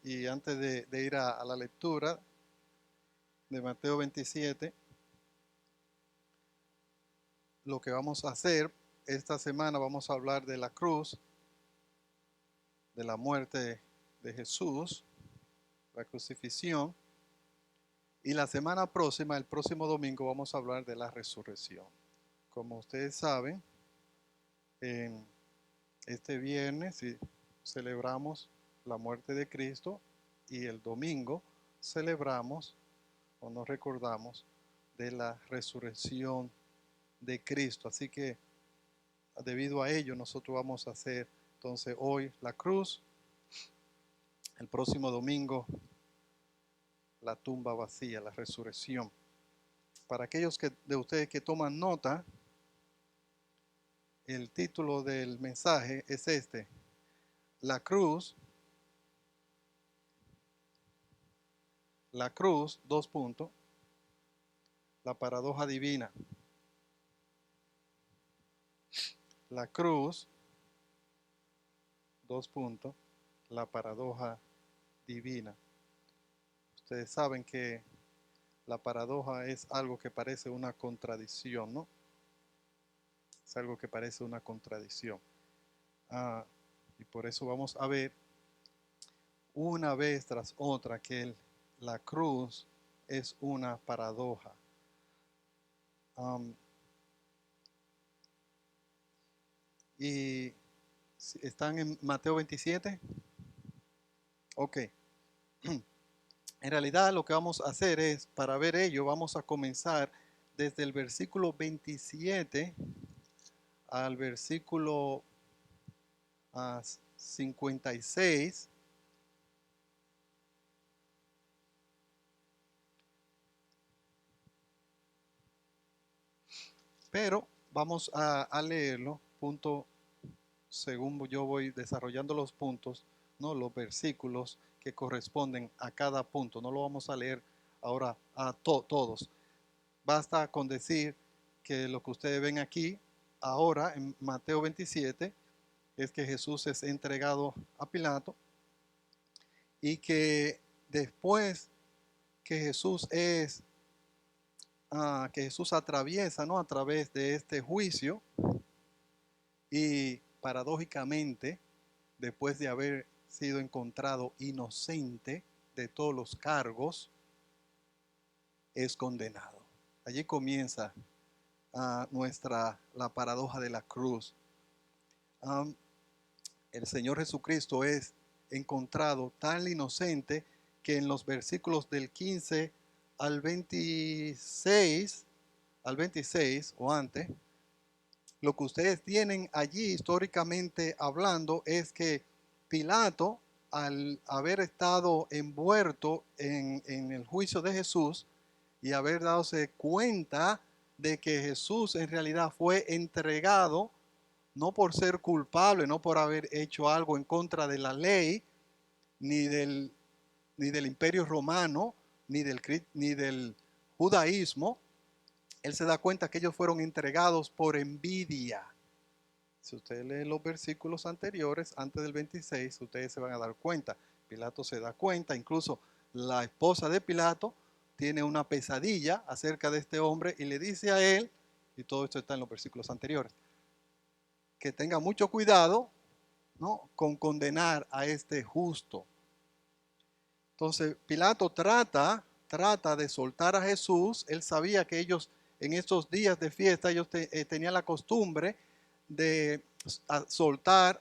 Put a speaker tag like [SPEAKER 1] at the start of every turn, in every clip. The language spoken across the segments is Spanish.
[SPEAKER 1] Y antes de ir a la lectura de Mateo 27, lo que vamos a hacer esta semana, vamos a hablar de la cruz, de la muerte de Jesús, la crucifixión. Y la semana próxima, el próximo domingo, vamos a hablar de la resurrección. Como ustedes saben, en este viernes celebramos la muerte de Cristo y el domingo celebramos o nos recordamos de la resurrección de Cristo. Así que debido a ello nosotros vamos a hacer entonces hoy la cruz, el próximo domingo la tumba vacía, la resurrección. Para aquellos de ustedes que toman nota, el título del mensaje es este: la cruz, dos puntos, la paradoja divina. La cruz, dos puntos, la paradoja divina. Ustedes saben que la paradoja es algo que parece una contradicción, ¿no? Es algo que parece una contradicción. Y por eso vamos a ver una vez tras otra que la cruz es una paradoja. Y están en Mateo 27. Ok. En realidad lo que vamos a hacer es, para ver ello, vamos a comenzar desde el versículo 27 al versículo 56. Pero vamos a leerlo punto según yo voy desarrollando los puntos, ¿no? Los versículos que corresponden a cada punto. No lo vamos a leer ahora a todos. Basta con decir que lo que ustedes ven aquí, ahora en Mateo 27, es que Jesús es entregado a Pilato y que después que que Jesús atraviesa, ¿no? A través de este juicio y paradójicamente, después de haber sido encontrado inocente de todos los cargos, es condenado. Allí comienza la paradoja de la cruz. El Señor Jesucristo es encontrado tan inocente que en los versículos del 15 al 26 o antes, lo que ustedes tienen allí históricamente hablando es que Pilato, al haber estado envuelto en el juicio de Jesús y haber dadose cuenta de que Jesús en realidad fue entregado no por ser culpable, no por haber hecho algo en contra de la ley, ni del, ni del imperio romano, ni del judaísmo, él se da cuenta que ellos fueron entregados por envidia. Si ustedes leen los versículos anteriores, antes del 26, ustedes se van a dar cuenta. Pilato se da cuenta, incluso la esposa de Pilato tiene una pesadilla acerca de este hombre y le dice a él, y todo esto está en los versículos anteriores, que tenga mucho cuidado, ¿no? Con condenar a este justo. Entonces Pilato trata de soltar a Jesús. Él sabía que ellos en estos días de fiesta, ellos tenían la costumbre de soltar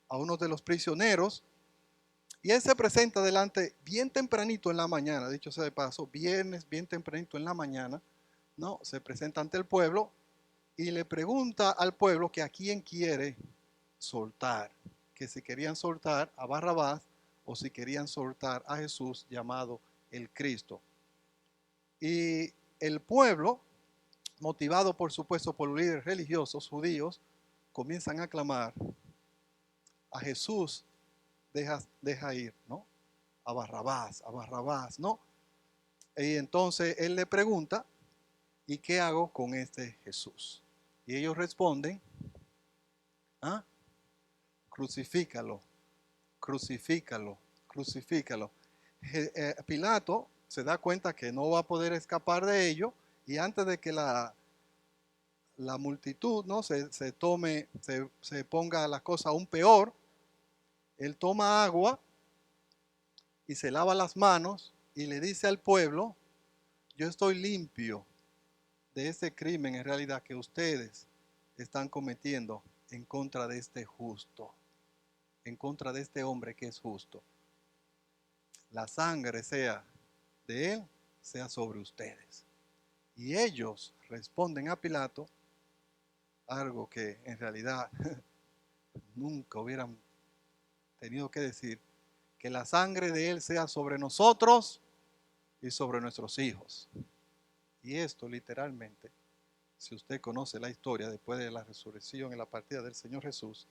[SPEAKER 1] a uno de los prisioneros. Y él se presenta delante bien tempranito en la mañana, dicho sea de paso, viernes bien tempranito en la mañana, ¿no? Se presenta ante el pueblo y le pregunta al pueblo que a quién quiere soltar, que si querían soltar a Barrabás o si querían soltar a Jesús llamado el Cristo. Y el pueblo, motivado por supuesto por los líderes religiosos judíos, comienzan a clamar: a Jesús deja ir, ¿no? A Barrabás, ¿no? Y entonces él le pregunta: ¿y qué hago con este Jesús? Y ellos responden: crucifícalo, crucifícalo, crucifícalo. Pilato se da cuenta que no va a poder escapar de ello, y antes de que la multitud, ¿no?, se ponga la cosa aún peor, él toma agua y se lava las manos y le dice al pueblo: yo estoy limpio de ese crimen en realidad que ustedes están cometiendo en contra de este justo, en contra de este hombre que es justo. La sangre sea de él, sea sobre ustedes. Y ellos responden a Pilato algo que en realidad nunca hubieran tenido que decir: que la sangre de él sea sobre nosotros y sobre nuestros hijos. Y esto literalmente, si usted conoce la historia después de la resurrección y la partida del Señor Jesús,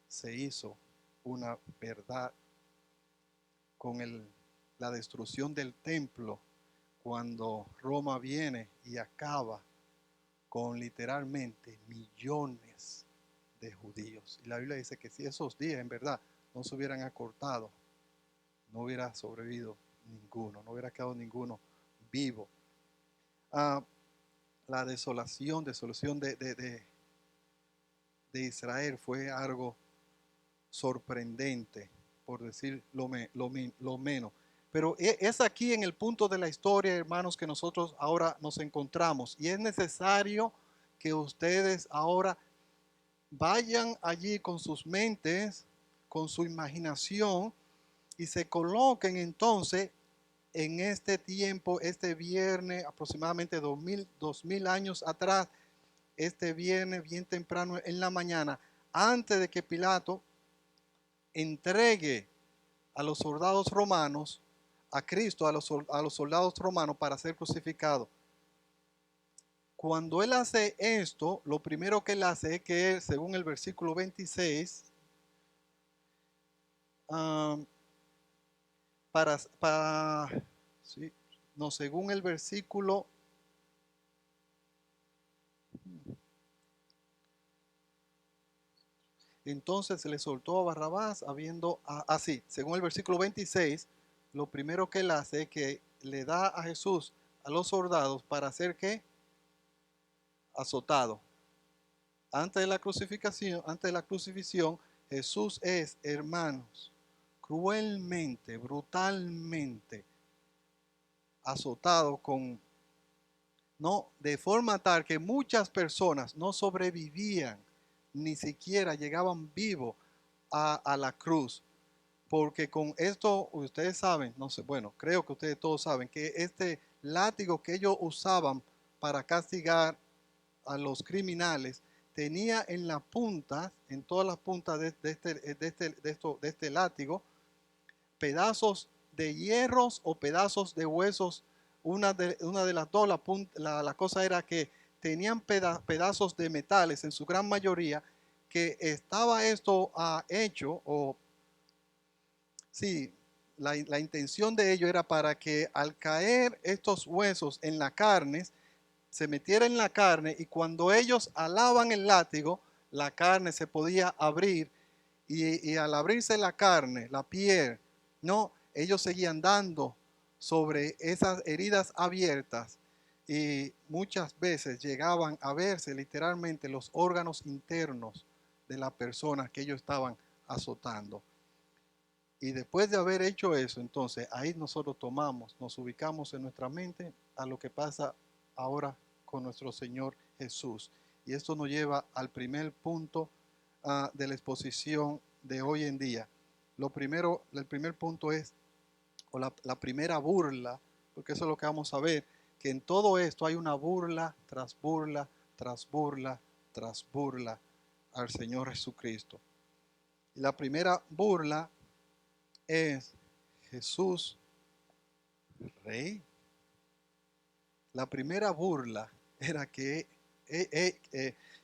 [SPEAKER 1] se hizo una verdad con la destrucción del templo, cuando Roma viene y acaba con literalmente millones de judíos. Y la Biblia dice que si esos días en verdad no se hubieran acortado, no hubiera sobrevivido ninguno, no hubiera quedado ninguno vivo. La desolación de Israel fue algo sorprendente, por decir lo menos. Pero es aquí en el punto de la historia, hermanos, que nosotros ahora nos encontramos. Y es necesario que ustedes ahora vayan allí con sus mentes, con su imaginación, y se coloquen entonces en este tiempo, este viernes, aproximadamente 2000 años atrás, este viernes bien temprano en la mañana, antes de que Pilato entregue a los soldados romanos, a Cristo, a los soldados romanos para ser crucificado. Cuando él hace esto, lo primero que él hace es que, según el versículo 26, sí, no, según el versículo, entonces se le soltó a Barrabás habiendo, así, según el versículo 26, lo primero que él hace es que le da a Jesús a los soldados para hacer que azotado. Antes de la crucifixión, Jesús es, hermanos, cruelmente, brutalmente azotado no, de forma tal que muchas personas no sobrevivían, ni siquiera llegaban vivos a la cruz. Porque con esto, ustedes saben, no sé, bueno, creo que ustedes todos saben que este látigo que ellos usaban para castigar a los criminales tenía en la punta, en todas las puntas de este látigo, pedazos de hierros o pedazos de huesos. Una de las dos, la cosa era que tenían pedazos de metales en su gran mayoría, que estaba esto hecho, o sí, la intención de ello era para que al caer estos huesos en la carne, se metiera en la carne, y cuando ellos alaban el látigo, la carne se podía abrir, y al abrirse la carne, la piel, no, ellos seguían dando sobre esas heridas abiertas, y muchas veces llegaban a verse literalmente los órganos internos de la persona que ellos estaban azotando. Y después de haber hecho eso, entonces ahí nosotros nos ubicamos en nuestra mente a lo que pasa ahora con nuestro Señor Jesús. Y esto nos lleva al primer punto de la exposición de hoy en día. El primer punto es, o la primera burla, porque eso es lo que vamos a ver, que en todo esto hay una burla tras burla, tras burla, tras burla al Señor Jesucristo. Y la primera burla es: Jesús, rey. La primera burla era que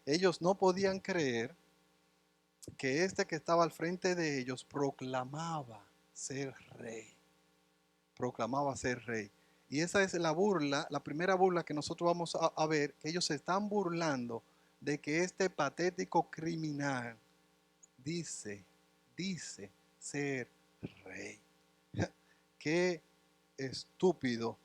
[SPEAKER 1] ellos no podían creer que este que estaba al frente de ellos proclamaba ser rey. Proclamaba ser rey. Y esa es la burla, la primera burla que nosotros vamos a ver, que ellos se están burlando de que este patético criminal dice ser rey. qué estúpido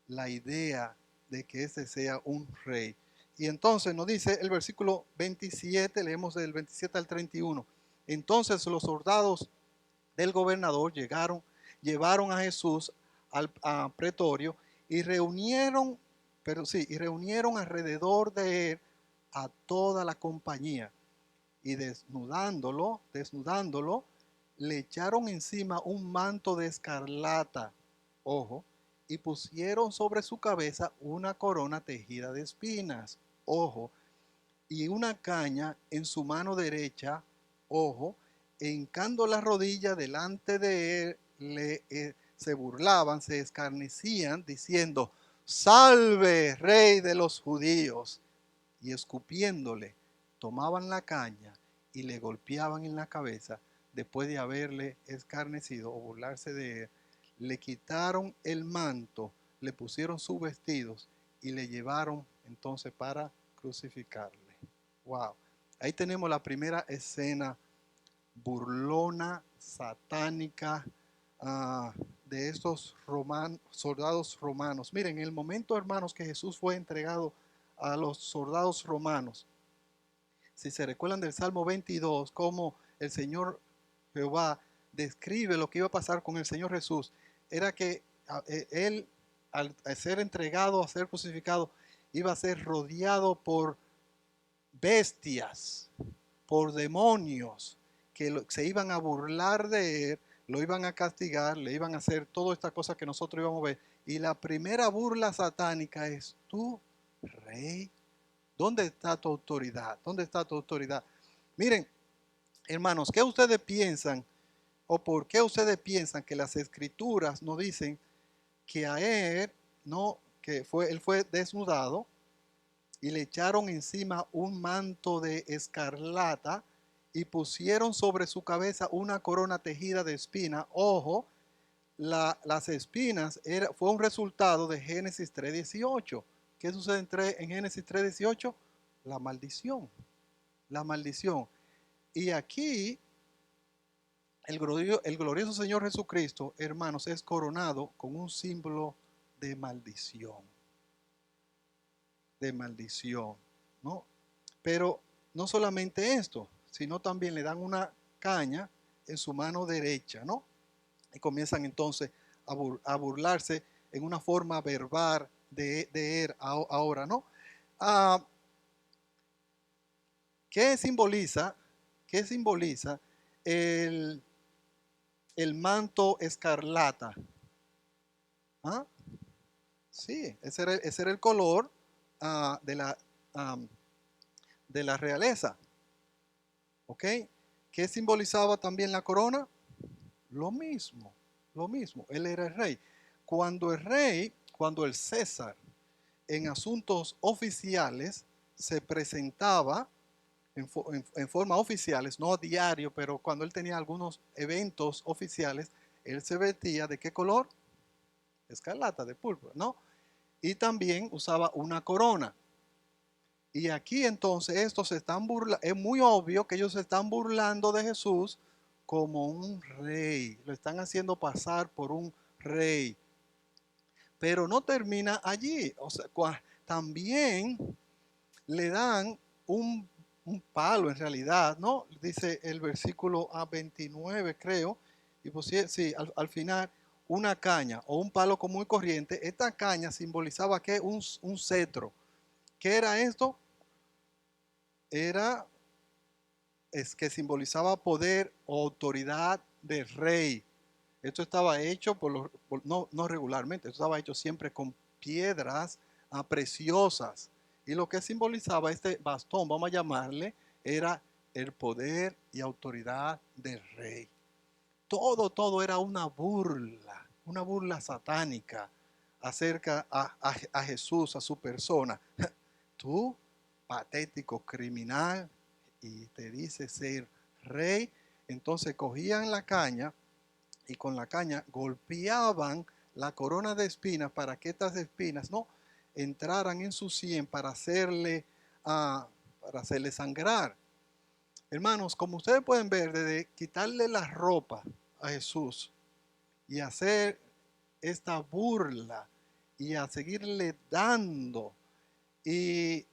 [SPEAKER 1] la idea de que ese sea un rey. Y entonces nos dice el versículo 27, leemos del 27 al 31. Entonces los soldados del gobernador llevaron a Jesús a pretorio y reunieron, y reunieron alrededor de él a toda la compañía y desnudándolo, le echaron encima un manto de escarlata, ojo, y pusieron sobre su cabeza una corona tejida de espinas, ojo, y una caña en su mano derecha, ojo, e hincando la rodilla delante de él, se burlaban, se escarnecían, diciendo: Salve, rey de los judíos. Y escupiéndole, tomaban la caña y le golpeaban en la cabeza. Después de haberle escarnecido o burlarse de él, le quitaron el manto, le pusieron sus vestidos y le llevaron entonces para crucificarle. Wow. Ahí tenemos la primera escena burlona, satánica, de estos soldados romanos. Miren, en el momento, hermanos, que Jesús fue entregado a los soldados romanos, si se recuerdan del Salmo 22, cómo el Señor Jehová describe lo que iba a pasar con el Señor Jesús, era que él, al ser entregado, a ser crucificado, iba a ser rodeado por bestias, por demonios, que se iban a burlar de él, lo iban a castigar, le iban a hacer todas estas cosas que nosotros íbamos a ver. Y la primera burla satánica es: tú, rey, ¿dónde está tu autoridad? ¿Dónde está tu autoridad? Miren, hermanos, ¿qué ustedes piensan o por qué ustedes piensan que las escrituras nos dicen que a él, no, él fue desnudado y le echaron encima un manto de escarlata y pusieron sobre su cabeza una corona tejida de espina? Ojo, las espinas fue un resultado de Génesis 3:18. ¿Qué sucede en Génesis 3:18? La maldición, la maldición. Y aquí el glorioso Señor Jesucristo, hermanos, es coronado con un símbolo de maldición, ¿no? Pero no solamente esto, sino también le dan una caña en su mano derecha, ¿no? Y comienzan entonces a burlarse en una forma verbal de él ahora, ¿no? Ah, ¿qué simboliza? ¿Qué simboliza el, el manto escarlata? ¿Ah? Sí, ese era el color ah, de la realeza. ¿Ok? ¿Qué simbolizaba también la corona? Lo mismo, lo mismo. Él era el rey. Cuando el César en asuntos oficiales se presentaba en forma oficiales, no a diario, pero cuando él tenía algunos eventos oficiales, él se vestía ¿de qué color? Escarlata, de púrpura, ¿no? Y también usaba una corona. Y aquí entonces estos se están burlando, es muy obvio que ellos se están burlando de Jesús como un rey, lo están haciendo pasar por un rey. Pero no termina allí, o sea, también le dan un palo en realidad, ¿no? Dice el versículo 29, creo, y pues sí, al final, una caña o un palo común y corriente. Esta caña simbolizaba ¿qué? Un cetro. ¿Qué era esto? Es que simbolizaba poder o autoridad del rey. Esto estaba hecho no regularmente, esto estaba hecho siempre con piedras preciosas. Y lo que simbolizaba este bastón, vamos a llamarle, era el poder y autoridad del rey. Todo era una burla satánica acerca a Jesús, a su persona. Tú, patético criminal, y te dice ser rey. Entonces cogían la caña y con la caña golpeaban la corona de espinas para que estas espinas no entraran en su sien para hacerle sangrar. Hermanos, como ustedes pueden ver, desde quitarle la ropa a Jesús y hacer esta burla y a seguirle dando. Y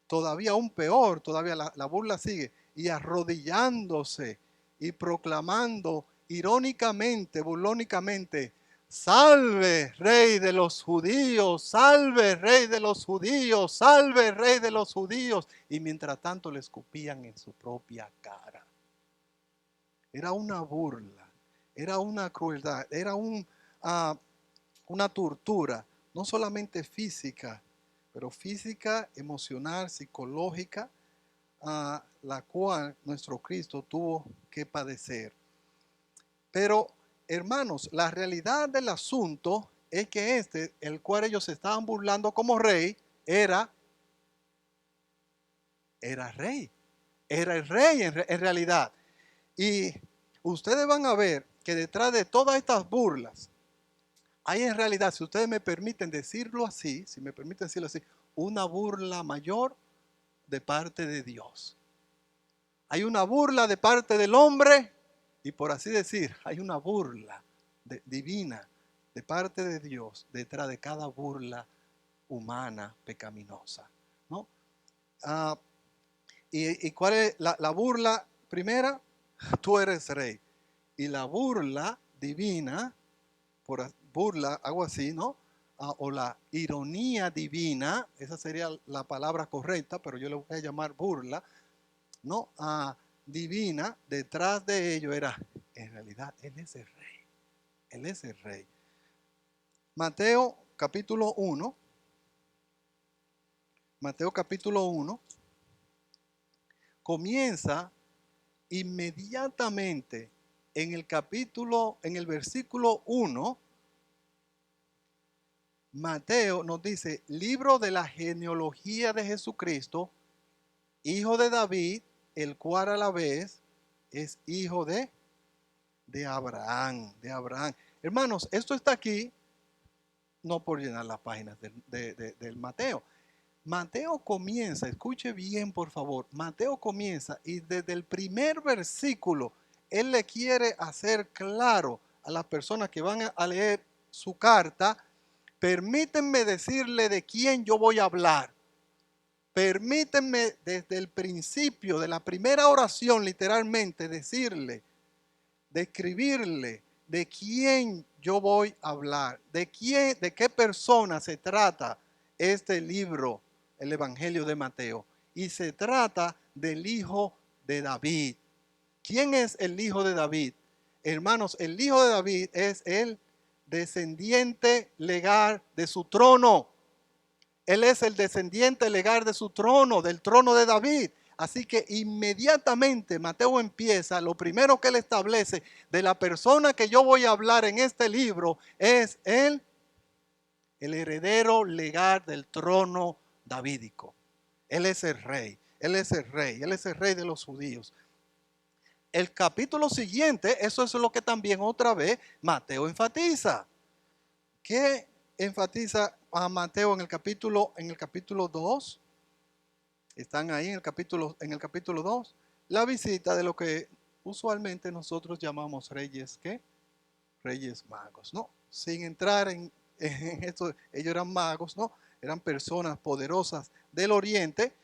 [SPEAKER 1] todavía aún peor, todavía la burla sigue, y arrodillándose y proclamando irónicamente, burlónicamente, salve rey de los judíos, salve rey de los judíos, salve rey de los judíos. Y mientras tanto le escupían en su propia cara. Era una burla, era una crueldad, era una tortura, no solamente física, pero física, emocional, psicológica, a la cual nuestro Cristo tuvo que padecer. Pero, hermanos, la realidad del asunto es que el cual ellos se estaban burlando como rey, era rey. Era el rey en realidad. Y ustedes van a ver que detrás de todas estas burlas, hay en realidad, si ustedes me permiten decirlo así, si me permiten decirlo así, una burla mayor de parte de Dios. Hay una burla de parte del hombre y, por así decir, hay una burla divina de parte de Dios detrás de cada burla humana pecaminosa, ¿no? Ah, ¿Y cuál es la burla primera? Tú eres rey. Y la burla divina, por burla, algo así, ¿no? O la ironía divina, esa sería la palabra correcta, pero yo le voy a llamar burla, ¿no? Divina, detrás de ello era, en realidad, Él es el rey. Él es el rey. Mateo capítulo 1. Mateo capítulo 1 comienza inmediatamente en el versículo 1. Mateo nos dice, libro de la genealogía de Jesucristo, hijo de David, el cual a la vez es hijo de Abraham, de Abraham. Hermanos, esto está aquí no por llenar las páginas del Mateo. Mateo comienza, escuche bien por favor, Mateo comienza y desde el primer versículo, él le quiere hacer claro a las personas que van a leer su carta, permítanme decirle de quién yo voy a hablar. Permítanme desde el principio de la primera oración literalmente decirle, describirle de quién yo voy a hablar, de qué persona se trata este libro, el Evangelio de Mateo. Y se trata del hijo de David. ¿Quién es el hijo de David? Hermanos, el hijo de David es el descendiente legal de su trono. Él es el descendiente legal de su trono, del trono de David. Así que inmediatamente Mateo empieza, lo primero que él establece de la persona que yo voy a hablar en este libro es el heredero legal del trono davídico. Él es el rey, él es el rey, él es el rey de los judíos. El capítulo siguiente, eso es lo que también otra vez Mateo enfatiza. ¿Qué enfatiza a Mateo en el capítulo 2? Están ahí en el capítulo 2, la visita de lo que usualmente nosotros llamamos reyes, ¿qué? Reyes magos, ¿no? Sin entrar en esto, ellos eran magos, ¿no? Eran personas poderosas del oriente,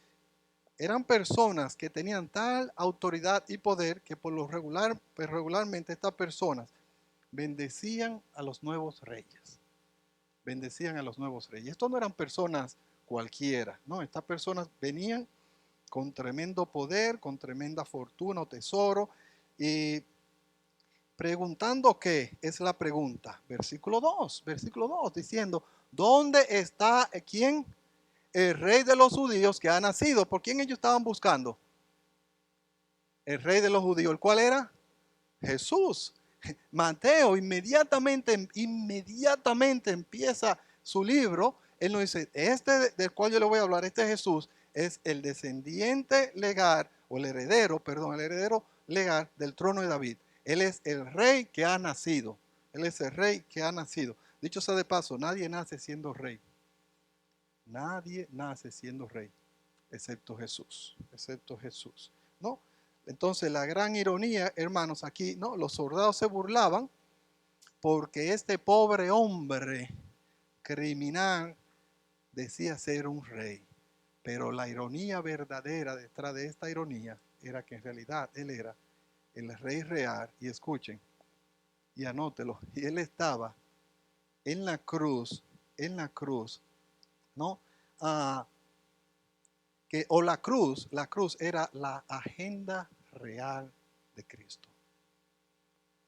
[SPEAKER 1] eran personas que tenían tal autoridad y poder que por lo regular, pues regularmente estas personas bendecían a los nuevos reyes. Bendecían a los nuevos reyes. Estos no eran personas cualquiera, ¿no? Estas personas venían con tremendo poder, con tremenda fortuna o tesoro, y preguntando qué es la pregunta. Versículo 2, diciendo, ¿dónde está quién? El rey de los judíos que ha nacido. ¿Por quién ellos estaban buscando? El rey de los judíos. ¿El cuál era? Jesús. Mateo inmediatamente empieza su libro. Él nos dice, del cual yo le voy a hablar, este Jesús es el descendiente legal, o el heredero legal del trono de David. Él es el rey que ha nacido. Él es el rey que ha nacido. Dicho sea de paso, nadie nace siendo rey. Nadie nace siendo rey, excepto Jesús, ¿no? Entonces la gran ironía, hermanos, aquí, ¿no? Los soldados se burlaban porque este pobre hombre criminal decía ser un rey. Pero la ironía verdadera detrás de esta ironía era que en realidad él era el rey real. Y escuchen, y anótelo, y él estaba en la cruz, ¿no? Ah, o la cruz era la agenda real de Cristo.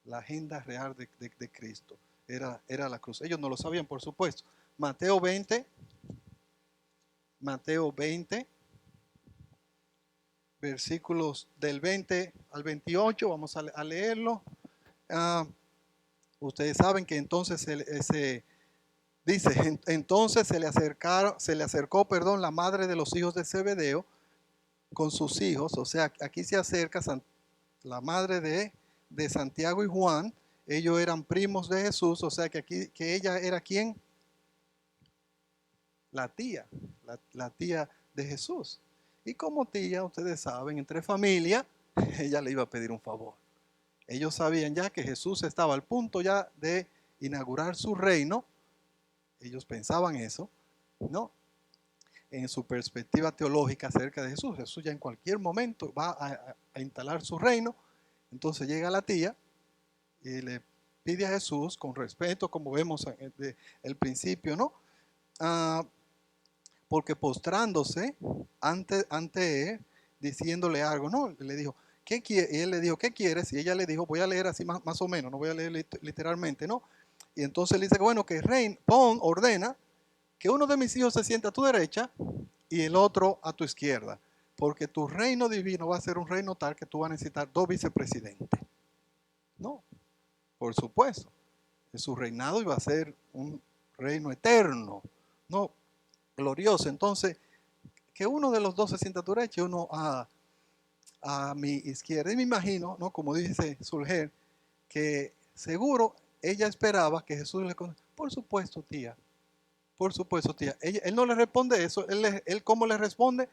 [SPEAKER 1] La agenda real de Cristo era la cruz. Ellos no lo sabían, por supuesto. Mateo 20, versículos del 20 al 28, vamos a leerlo. Ah, ustedes saben que entonces dice, entonces se le acercó, perdón, la madre de los hijos de Zebedeo con sus hijos, o sea, aquí se acerca la madre de Santiago y Juan. Ellos eran primos de Jesús, o sea que aquí, que ella era ¿quién? La tía, la tía de Jesús. Y como tía, ustedes saben, entre familia, ella le iba a pedir un favor. Ellos sabían ya que Jesús estaba al punto ya de inaugurar su reino. Ellos pensaban eso, ¿no? En su perspectiva teológica acerca de Jesús. Jesús ya en cualquier momento va a instalar su reino. Entonces llega la tía y le pide a Jesús con respeto, como vemos desde el principio, ¿no? Ah, porque postrándose ante él, diciéndole algo, ¿no? Le dijo, ¿qué quiere? Y él le dijo, ¿qué quieres? Y ella le dijo, voy a leer así más o menos, no voy a leer literalmente, ¿no? Y entonces le dice, bueno, que ordena que uno de mis hijos se sienta a tu derecha y el otro a tu izquierda, porque tu reino divino va a ser un reino tal que tú vas a necesitar dos vicepresidentes. No, por supuesto, su reinado iba a ser un reino eterno, no glorioso. Entonces, que uno de los dos se sienta a tu derecha y uno a mi izquierda. Y me imagino, ¿no? Como dice Sulger, que seguro ella esperaba que Jesús le contestara, por supuesto, tía, por supuesto, tía. Él no le responde eso. Él ¿cómo le responde?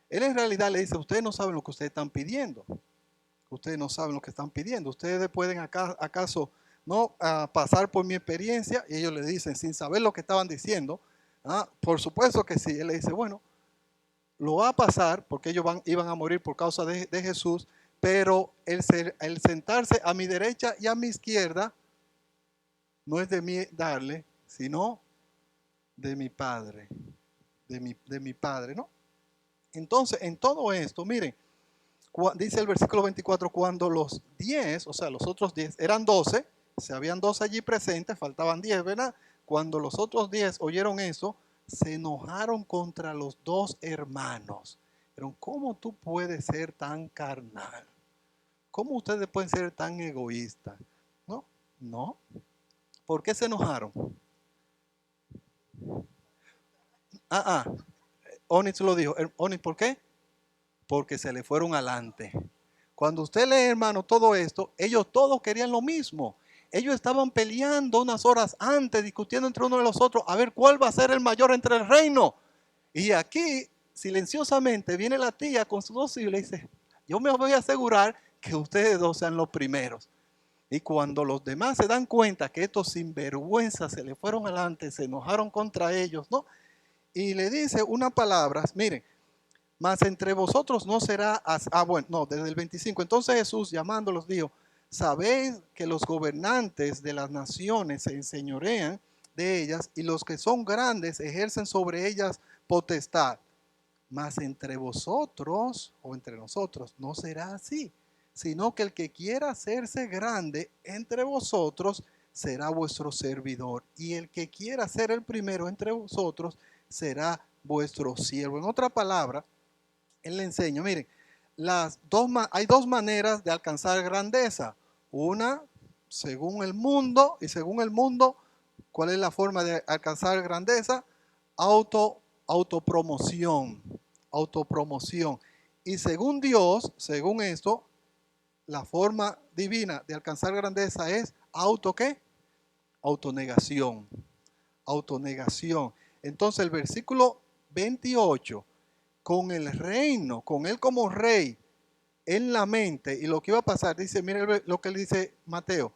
[SPEAKER 1] Él en realidad le dice, ustedes no saben lo que ustedes están pidiendo. Ustedes no saben lo que están pidiendo. Ustedes pueden acaso no pasar por mi experiencia. Y ellos le dicen, sin saber lo que estaban diciendo, por supuesto que sí. Él le dice, bueno, lo va a pasar porque ellos iban a morir por causa de Jesús. Pero el sentarse a mi derecha y a mi izquierda no es de mí darle, sino de mi Padre. De mi Padre, ¿no? Entonces, en todo esto, miren, dice el versículo 24, cuando los 10, o sea, los otros 10, eran 12, se habían 12 allí presentes, faltaban 10, ¿verdad? Cuando los otros 10 oyeron eso, se enojaron contra los dos hermanos. Pero ¿cómo tú puedes ser tan carnal? ¿Cómo ustedes pueden ser tan egoístas? No, no. ¿Por qué se enojaron? Ah, Onix lo dijo. Onix, ¿por qué? Porque se le fueron adelante. Cuando usted lee, hermano, todo esto, ellos todos querían lo mismo. Ellos estaban peleando unas horas antes, discutiendo entre uno y los otros, a ver cuál va a ser el mayor entre el reino. Y aquí, silenciosamente, viene la tía con sus dos hijos y le dice, yo me voy a asegurar que ustedes dos sean los primeros. Y cuando los demás se dan cuenta que estos sinvergüenzas se le fueron adelante, se enojaron contra ellos, ¿no? Y le dice unas palabras, miren, mas entre vosotros no será, bueno, no, desde el 25. Entonces Jesús llamándolos dijo, sabéis que los gobernantes de las naciones se enseñorean de ellas y los que son grandes ejercen sobre ellas potestad. Mas entre vosotros o entre nosotros no será así, sino que el que quiera hacerse grande entre vosotros será vuestro servidor, y el que quiera ser el primero entre vosotros será vuestro siervo. En otra palabra, él le enseña, miren, hay dos maneras de alcanzar grandeza. Una, según el mundo, y según el mundo, ¿cuál es la forma de alcanzar grandeza? Autopromoción, autopromoción. Y según Dios, según esto, la forma divina de alcanzar grandeza es ¿qué? Autonegación, autonegación. Entonces el versículo 28, con el reino, con él como rey en la mente y lo que iba a pasar, dice, mire lo que le dice Mateo,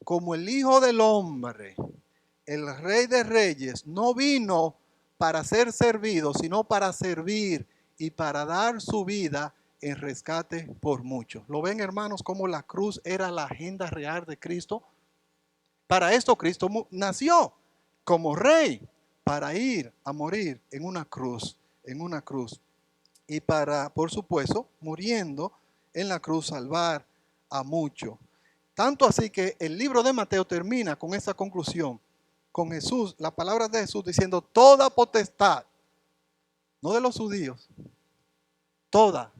[SPEAKER 1] como el Hijo del Hombre, el Rey de Reyes, no vino para ser servido, sino para servir y para dar su vida en rescate por muchos. ¿Lo ven, hermanos, cómo la cruz era la agenda real de Cristo? Para esto Cristo nació como rey, para ir a morir en una cruz. Y para, por supuesto, muriendo en la cruz, salvar a muchos. Tanto así que el libro de Mateo termina con esa conclusión, con Jesús, la palabra de Jesús diciendo, toda potestad, no de los judíos, toda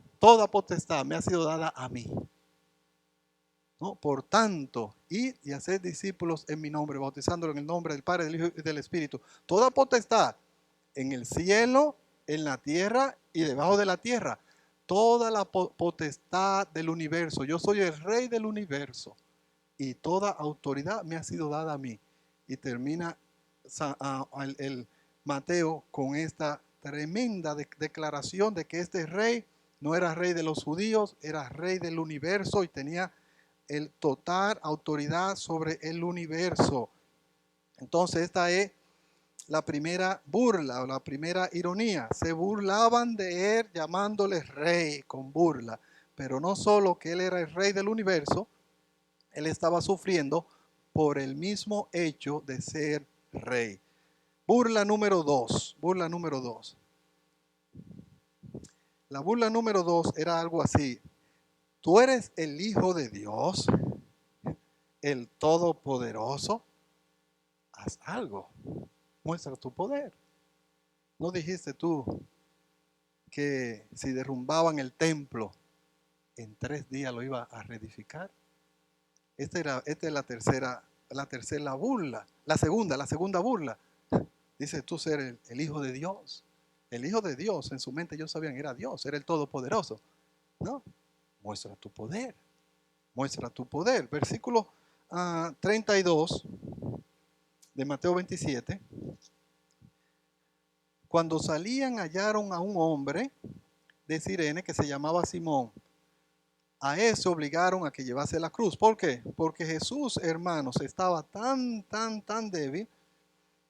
[SPEAKER 1] potestad me ha sido dada a mí. ¿No? Por tanto, id y haced discípulos en mi nombre, bautizándolo en el nombre del Padre, del Hijo y del Espíritu. Toda potestad en el cielo, en la tierra y debajo de la tierra. Toda la potestad del universo. Yo soy el rey del universo y toda autoridad me ha sido dada a mí. Y termina el Mateo con esta tremenda declaración de que este rey no era rey de los judíos, era rey del universo y tenía el total autoridad sobre el universo. Entonces esta es la primera burla o la primera ironía. Se burlaban de él llamándole rey con burla. Pero no solo que él era el rey del universo, él estaba sufriendo por el mismo hecho de ser rey. Burla número 2. Burla número 2. La burla número 2 era algo así. Tú eres el Hijo de Dios, el Todopoderoso. Haz algo. Muestra tu poder. ¿No dijiste tú que si derrumbaban el templo, en 3 días lo iba a reedificar? Esta es la tercera burla. La segunda burla. Dice tú ser el Hijo de Dios. El Hijo de Dios, en su mente ellos sabían, era Dios, era el Todopoderoso. ¿No? Muestra tu poder. Muestra tu poder. Versículo 32 de Mateo 27. Cuando salían hallaron a un hombre de Cirene que se llamaba Simón. A ese obligaron a que llevase la cruz. ¿Por qué? Porque Jesús, hermanos, estaba tan débil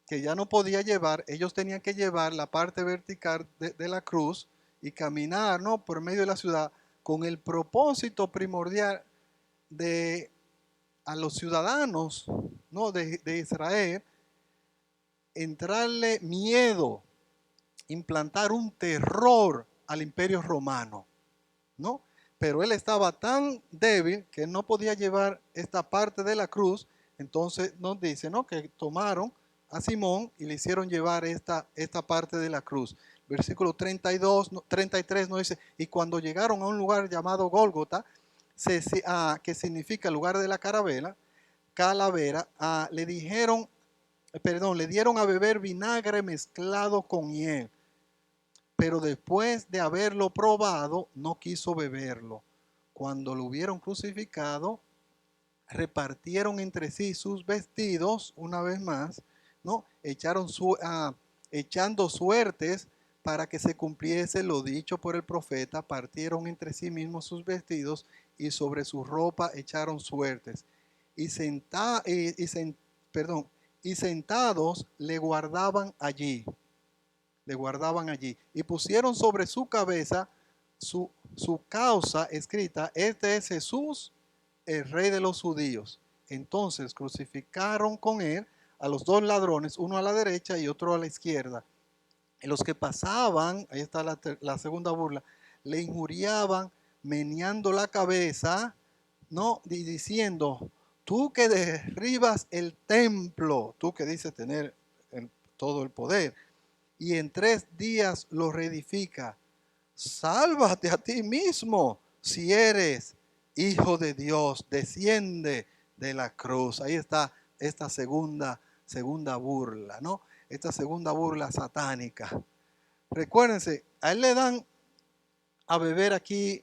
[SPEAKER 1] que ya no podía llevar. Ellos tenían que llevar la parte vertical de la cruz y caminar, ¿no?, por medio de la ciudad con el propósito primordial de a los ciudadanos, ¿no?, de Israel, entrarle miedo, implantar un terror al imperio romano, ¿no? Pero él estaba tan débil que no podía llevar esta parte de la cruz. Entonces nos dice, ¿no?, que tomaron a Simón y le hicieron llevar esta parte de la cruz. Versículo 32, 33 nos dice, y cuando llegaron a un lugar llamado Gólgota, que significa lugar de la calavera, le dieron a beber vinagre mezclado con hiel. Pero después de haberlo probado, no quiso beberlo. Cuando lo hubieron crucificado, repartieron entre sí sus vestidos, una vez más, ¿no? Echando suertes para que se cumpliese lo dicho por el profeta, partieron entre sí mismos sus vestidos y sobre su ropa echaron suertes. Y sentados le guardaban allí. Y pusieron sobre su cabeza su causa escrita: este es Jesús, el rey de los judíos. Entonces crucificaron con él a los 2 ladrones, uno a la derecha y otro a la izquierda. Y los que pasaban, ahí está la segunda burla, le injuriaban meneando la cabeza, ¿no?, y diciendo: tú que derribas el templo, tú que dices tener todo el poder, y en 3 días lo reedifica, sálvate a ti mismo si eres Hijo de Dios, desciende de la cruz. Ahí está esta segunda burla, ¿no? Esta segunda burla satánica. Recuérdense, a él le dan a beber aquí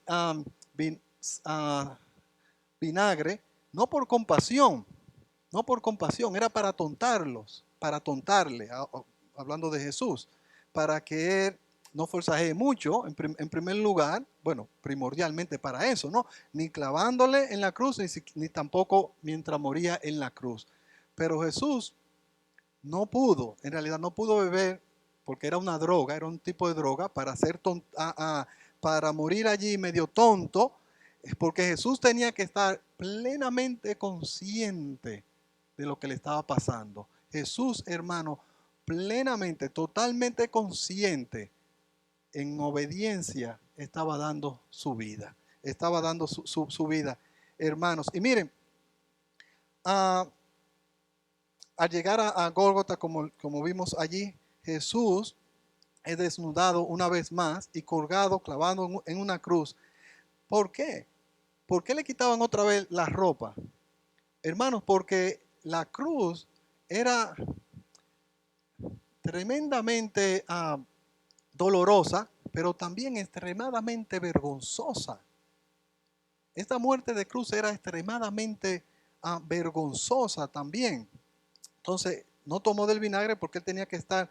[SPEAKER 1] vinagre, no por compasión, era para tontarle, hablando de Jesús, para que él no forcejee mucho, en primer lugar, bueno, primordialmente para eso, ¿no? Ni clavándole en la cruz, ni tampoco mientras moría en la cruz. Pero Jesús no pudo, en realidad no pudo beber porque era una droga, era un tipo de droga para morir allí medio tonto, porque Jesús tenía que estar plenamente consciente de lo que le estaba pasando. Jesús, hermano, plenamente, totalmente consciente, en obediencia, estaba dando su vida. Estaba dando su vida, hermanos. Y miren, a al llegar a Gólgota, como vimos allí, Jesús es desnudado una vez más y colgado, clavado en una cruz. ¿Por qué? ¿Por qué le quitaban otra vez la ropa? Hermanos, porque la cruz era tremendamente dolorosa, pero también extremadamente vergonzosa. Esta muerte de cruz era extremadamente vergonzosa también. Entonces, no tomó del vinagre porque él tenía que estar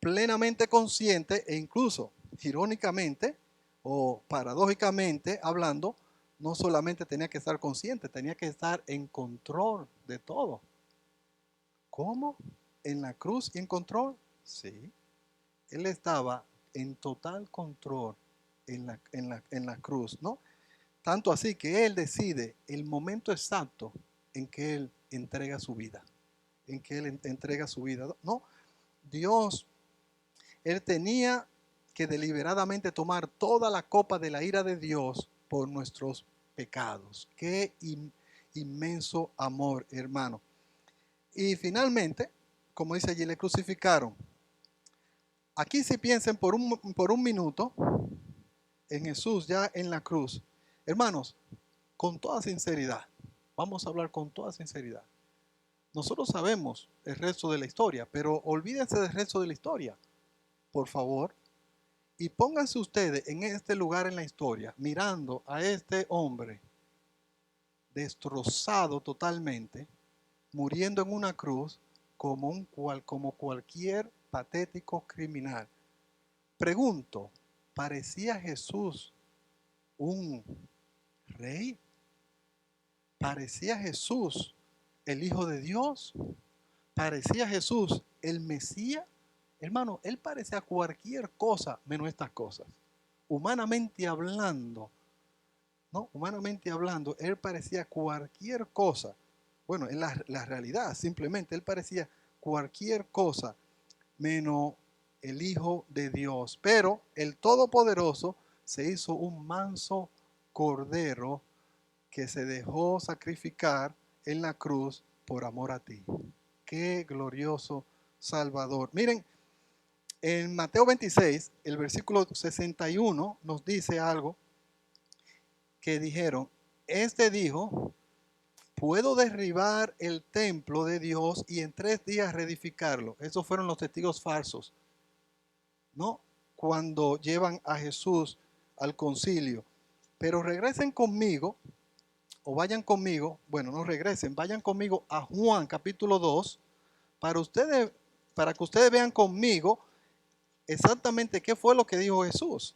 [SPEAKER 1] plenamente consciente e incluso irónicamente o paradójicamente hablando, no solamente tenía que estar consciente, tenía que estar en control de todo. ¿Cómo? ¿En la cruz y en control? Sí. Él estaba en total control en la cruz, ¿no? Tanto así que él decide el momento exacto en que él entrega su vida, en que él entrega su vida. No, Dios, él tenía que deliberadamente tomar toda la copa de la ira de Dios por nuestros pecados. Qué inmenso amor, hermano. Y finalmente, como dice allí, le crucificaron. Aquí si piensen por un minuto en Jesús ya en la cruz. Hermanos, con toda sinceridad, vamos a hablar con toda sinceridad. Nosotros sabemos el resto de la historia, pero olvídense del resto de la historia, por favor. Y pónganse ustedes en este lugar en la historia, mirando a este hombre destrozado totalmente, muriendo en una cruz como cualquier patético criminal. Pregunto, ¿parecía Jesús un rey? ¿Parecía Jesús el Hijo de Dios? ¿Parecía Jesús el Mesías? Hermano, él parecía cualquier cosa menos estas cosas. Humanamente hablando, ¿no? Humanamente hablando, él parecía cualquier cosa. Bueno, en la realidad, simplemente él parecía cualquier cosa menos el Hijo de Dios. Pero el Todopoderoso se hizo un manso cordero que se dejó sacrificar en la cruz por amor a ti. Qué glorioso Salvador. Miren, en Mateo 26, el versículo 61 nos dice algo que dijeron, este dijo, puedo derribar el templo de Dios y en 3 días reedificarlo. Esos fueron los testigos falsos, ¿no? Cuando llevan a Jesús al concilio. Pero regresen conmigo, o vayan conmigo, bueno, no regresen, vayan conmigo a Juan capítulo 2, para que ustedes vean conmigo exactamente qué fue lo que dijo Jesús.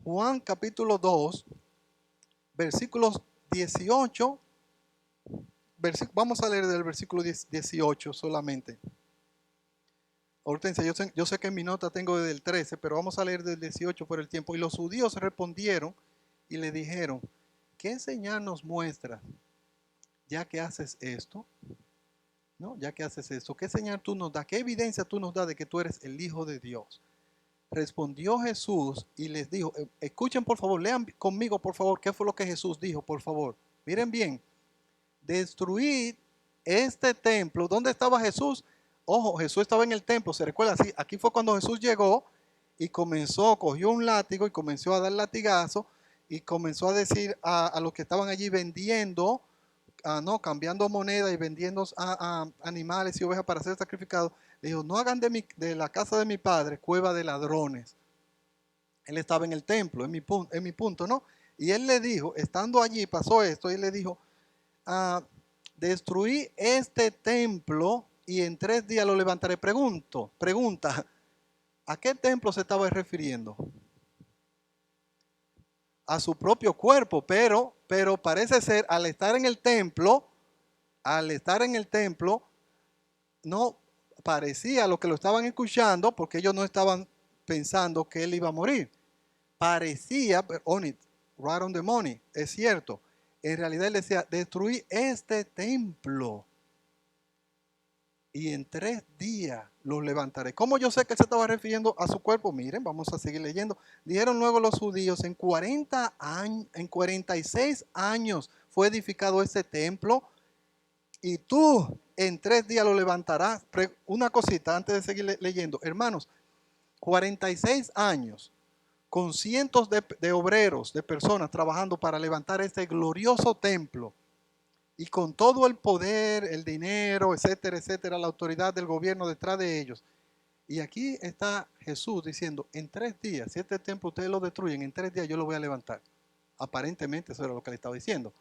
[SPEAKER 1] Juan capítulo 2, versículos 18, vamos a leer del versículo 18 solamente. Hortensia, yo sé que en mi nota tengo desde el 13, pero vamos a leer del 18 por el tiempo. Y los judíos respondieron y le dijeron, ¿qué señal nos muestra ya que haces esto? ¿No? Ya que haces esto, ¿qué señal tú nos das? ¿Qué evidencia tú nos das de que tú eres el Hijo de Dios? Respondió Jesús y les dijo, escuchen por favor, lean conmigo por favor, ¿qué fue lo que Jesús dijo? Por favor, miren bien, destruid este templo. ¿Dónde estaba Jesús? Ojo, Jesús estaba en el templo, se recuerda así, aquí fue cuando Jesús llegó y cogió un látigo y comenzó a dar latigazo y comenzó a decir a los que estaban allí vendiendo, no, cambiando moneda y vendiendo a animales y ovejas para ser sacrificados, le dijo, no hagan de la casa de mi padre cueva de ladrones. Él estaba en el templo, en mi punto, ¿no? Y él le dijo, estando allí, pasó esto, y él le dijo, destruí este templo y en 3 días lo levantaré. Pregunta, ¿A qué templo se estaba refiriendo? A su propio cuerpo, pero parece ser al estar en el templo, no parecía lo que lo estaban escuchando, porque ellos no estaban pensando que él iba a morir. Parecía, on it, right on the money, es cierto. En realidad él decía, destruí este templo y en 3 días los levantaré. ¿Cómo yo sé que él se estaba refiriendo a su cuerpo? Miren, vamos a seguir leyendo. Dijeron luego los judíos, en 40 años, en 46 años fue edificado este templo y tú en 3 días lo levantarás. Una cosita antes de seguir leyendo. Hermanos, 46 años con cientos de obreros, de personas trabajando para levantar este glorioso templo y con todo el poder, el dinero, etcétera, etcétera, la autoridad del gobierno detrás de ellos. Y aquí está Jesús diciendo, en 3 días, si este templo ustedes lo destruyen, en 3 días yo lo voy a levantar. Aparentemente eso era lo que le estaba diciendo.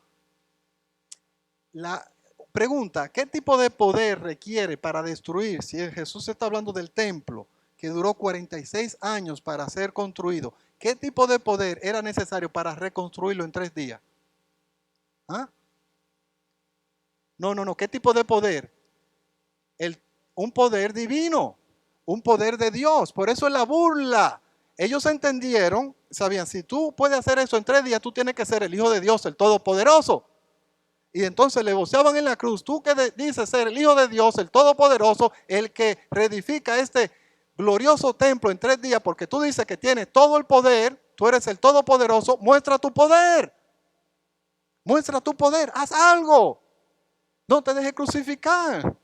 [SPEAKER 1] La pregunta, ¿qué tipo de poder requiere para destruir? Si Jesús está hablando del templo, que duró 46 años para ser construido, ¿qué tipo de poder era necesario para reconstruirlo en 3 días? ¿Ah? No, ¿qué tipo de poder? El, un poder divino, un poder de Dios. Por eso es la burla. Ellos entendieron, sabían, si tú puedes hacer eso en 3 días, tú tienes que ser el Hijo de Dios, el Todopoderoso. Y entonces le voceaban en la cruz, tú que dices ser el Hijo de Dios, el Todopoderoso, el que reedifica este glorioso templo en 3 días, porque tú dices que tienes todo el poder, tú eres el Todopoderoso, muestra tu poder, haz algo, no te dejes crucificar.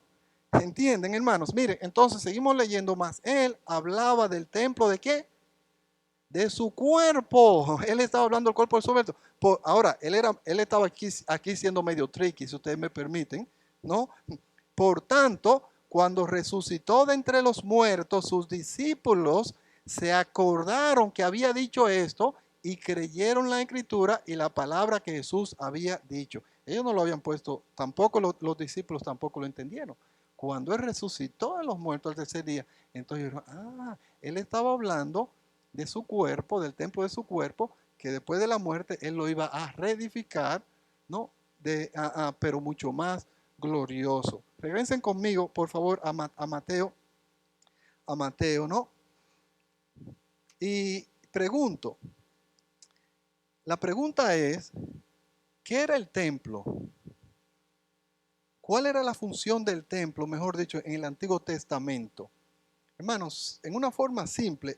[SPEAKER 1] ¿Entienden, hermanos? Miren, entonces seguimos leyendo más. Él hablaba del templo de qué? De su cuerpo. Él estaba hablando del cuerpo de su cuerpo. Ahora, él estaba aquí siendo medio tricky, si ustedes me permiten, ¿no? Por tanto, cuando resucitó de entre los muertos, sus discípulos se acordaron que había dicho esto y creyeron la escritura y la palabra que Jesús había dicho. Ellos no lo habían puesto, tampoco los discípulos tampoco lo entendieron. Cuando él resucitó de los muertos al tercer día, entonces dijeron, él estaba hablando de su cuerpo, del templo de su cuerpo, que después de la muerte él lo iba a reedificar, ¿no? Pero mucho más glorioso. Regresen conmigo, por favor, a Mateo, ¿no? Y pregunto, la pregunta es, ¿qué era el templo? ¿Cuál era la función del templo, mejor dicho, en el Antiguo Testamento? Hermanos, en una forma simple,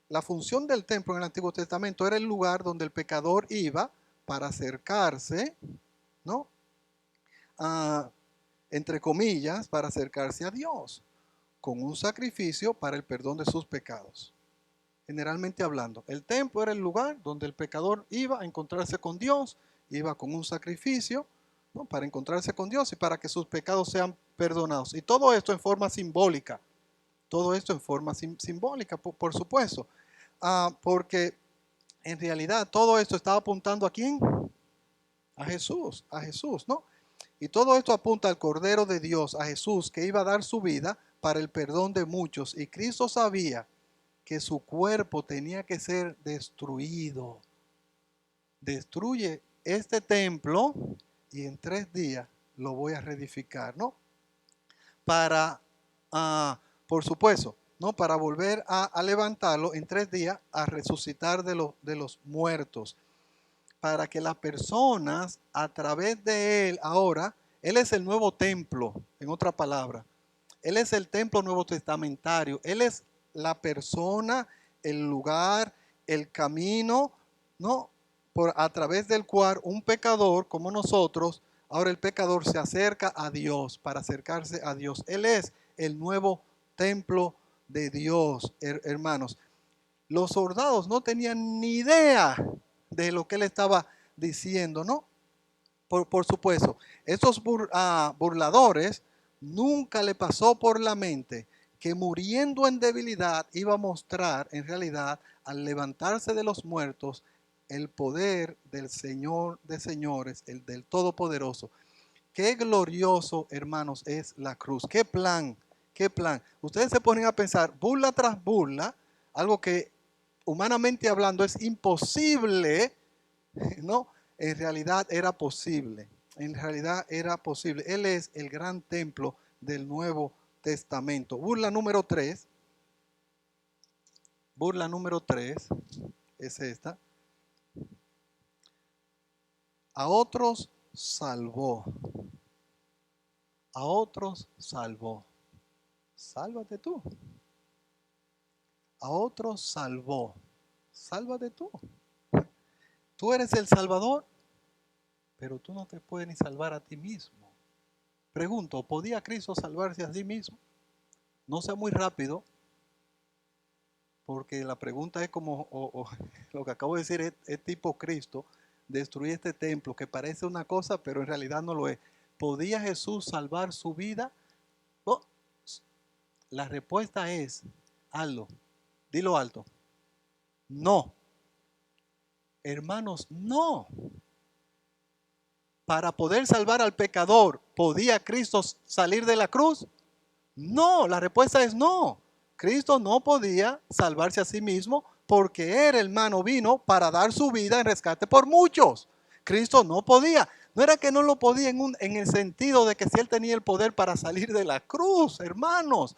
[SPEAKER 1] la función del templo en el Antiguo Testamento era el lugar donde el pecador iba para acercarse, ¿no? Entre comillas, para acercarse a Dios, con un sacrificio para el perdón de sus pecados. Generalmente hablando, el templo era el lugar donde el pecador iba a encontrarse con Dios, iba con un sacrificio, ¿no? Para encontrarse con Dios y para que sus pecados sean perdonados. Y todo esto en forma simbólica, todo esto en forma simbólica, por supuesto, porque en realidad todo esto estaba apuntando ¿a quién? A Jesús, ¿no? Y todo esto apunta al Cordero de Dios, a Jesús, que iba a dar su vida para el perdón de muchos. Y Cristo sabía que su cuerpo tenía que ser destruido. Destruye este templo y en 3 días lo voy a reedificar, ¿no? Para, por supuesto, ¿no? Para volver a levantarlo en 3 días, a resucitar de los muertos. Para que las personas a través de él ahora, él es el nuevo templo, en otra palabra. Él es el templo nuevo testamentario. Él es la persona, el lugar, el camino, ¿no? A través del cual un pecador como nosotros, ahora el pecador se acerca a Dios para acercarse a Dios. Él es el nuevo templo de Dios, hermanos. Los soldados no tenían ni idea de lo que él estaba diciendo, ¿no? Por supuesto, estos burladores nunca le pasó por la mente que muriendo en debilidad iba a mostrar en realidad al levantarse de los muertos el poder del Señor de señores, el del Todopoderoso. Qué glorioso, hermanos, es la cruz. Qué plan ¿Qué plan? Ustedes se ponen a pensar, burla tras burla, algo que humanamente hablando es imposible, ¿no? En realidad era posible. En realidad era posible. Él es el gran templo del Nuevo Testamento. Burla número 3. Burla número 3 es esta. A otros salvó. A otros salvó. Sálvate tú. A otros salvó. Sálvate tú. Tú eres el Salvador, pero tú no te puedes ni salvar a ti mismo. Pregunto, ¿podía Cristo salvarse a sí mismo? No sea muy rápido, porque la pregunta es como lo que acabo de decir es tipo Cristo, destruir este templo que parece una cosa, pero en realidad no lo es. ¿Podía Jesús salvar su vida? Oh, la respuesta es, hazlo, dilo alto. No, hermanos, no. Para poder salvar al pecador, ¿podía Cristo salir de la cruz? No, la respuesta es no. Cristo no podía salvarse a sí mismo porque él, hermano, vino para dar su vida en rescate por muchos. Cristo no podía. No era que no lo podía en el sentido de que si él tenía el poder para salir de la cruz, hermanos.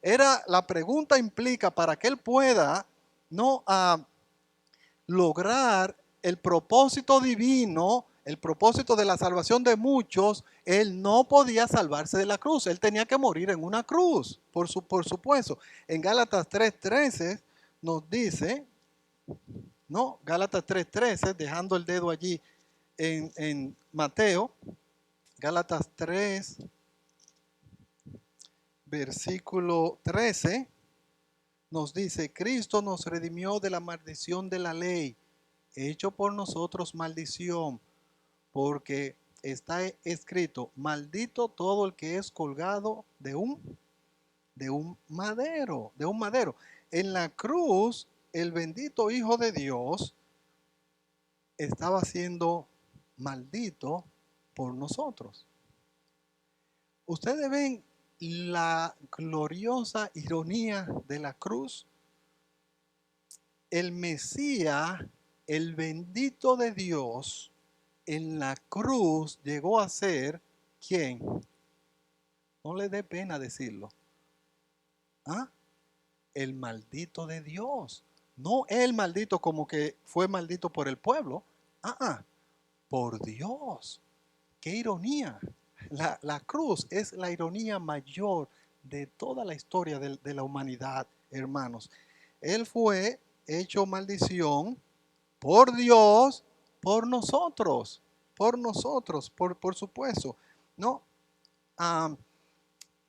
[SPEAKER 1] La pregunta implica para que él pueda no lograr el propósito divino, el propósito de la salvación de muchos, él no podía salvarse de la cruz. Él tenía que morir en una cruz, por supuesto. En Gálatas 3:13 nos dice, ¿no? Gálatas 3:13, dejando el dedo allí en Mateo, Gálatas 3, versículo 13, nos dice, Cristo nos redimió de la maldición de la ley, hecho por nosotros maldición, porque está escrito, maldito todo el que es colgado de un madero, de un madero. En la cruz, el bendito Hijo de Dios estaba siendo maldito por nosotros. Ustedes ven la gloriosa ironía de la cruz. El Mesías, el bendito de Dios, en la cruz llegó a ser, ¿quién? No le dé pena decirlo. ¿Ah? El maldito de Dios. No el maldito como que fue maldito por el pueblo. Por Dios. Qué ironía. La cruz es la ironía mayor de toda la historia de la humanidad, hermanos. Él fue hecho maldición por Dios, por supuesto, ¿no? Ah,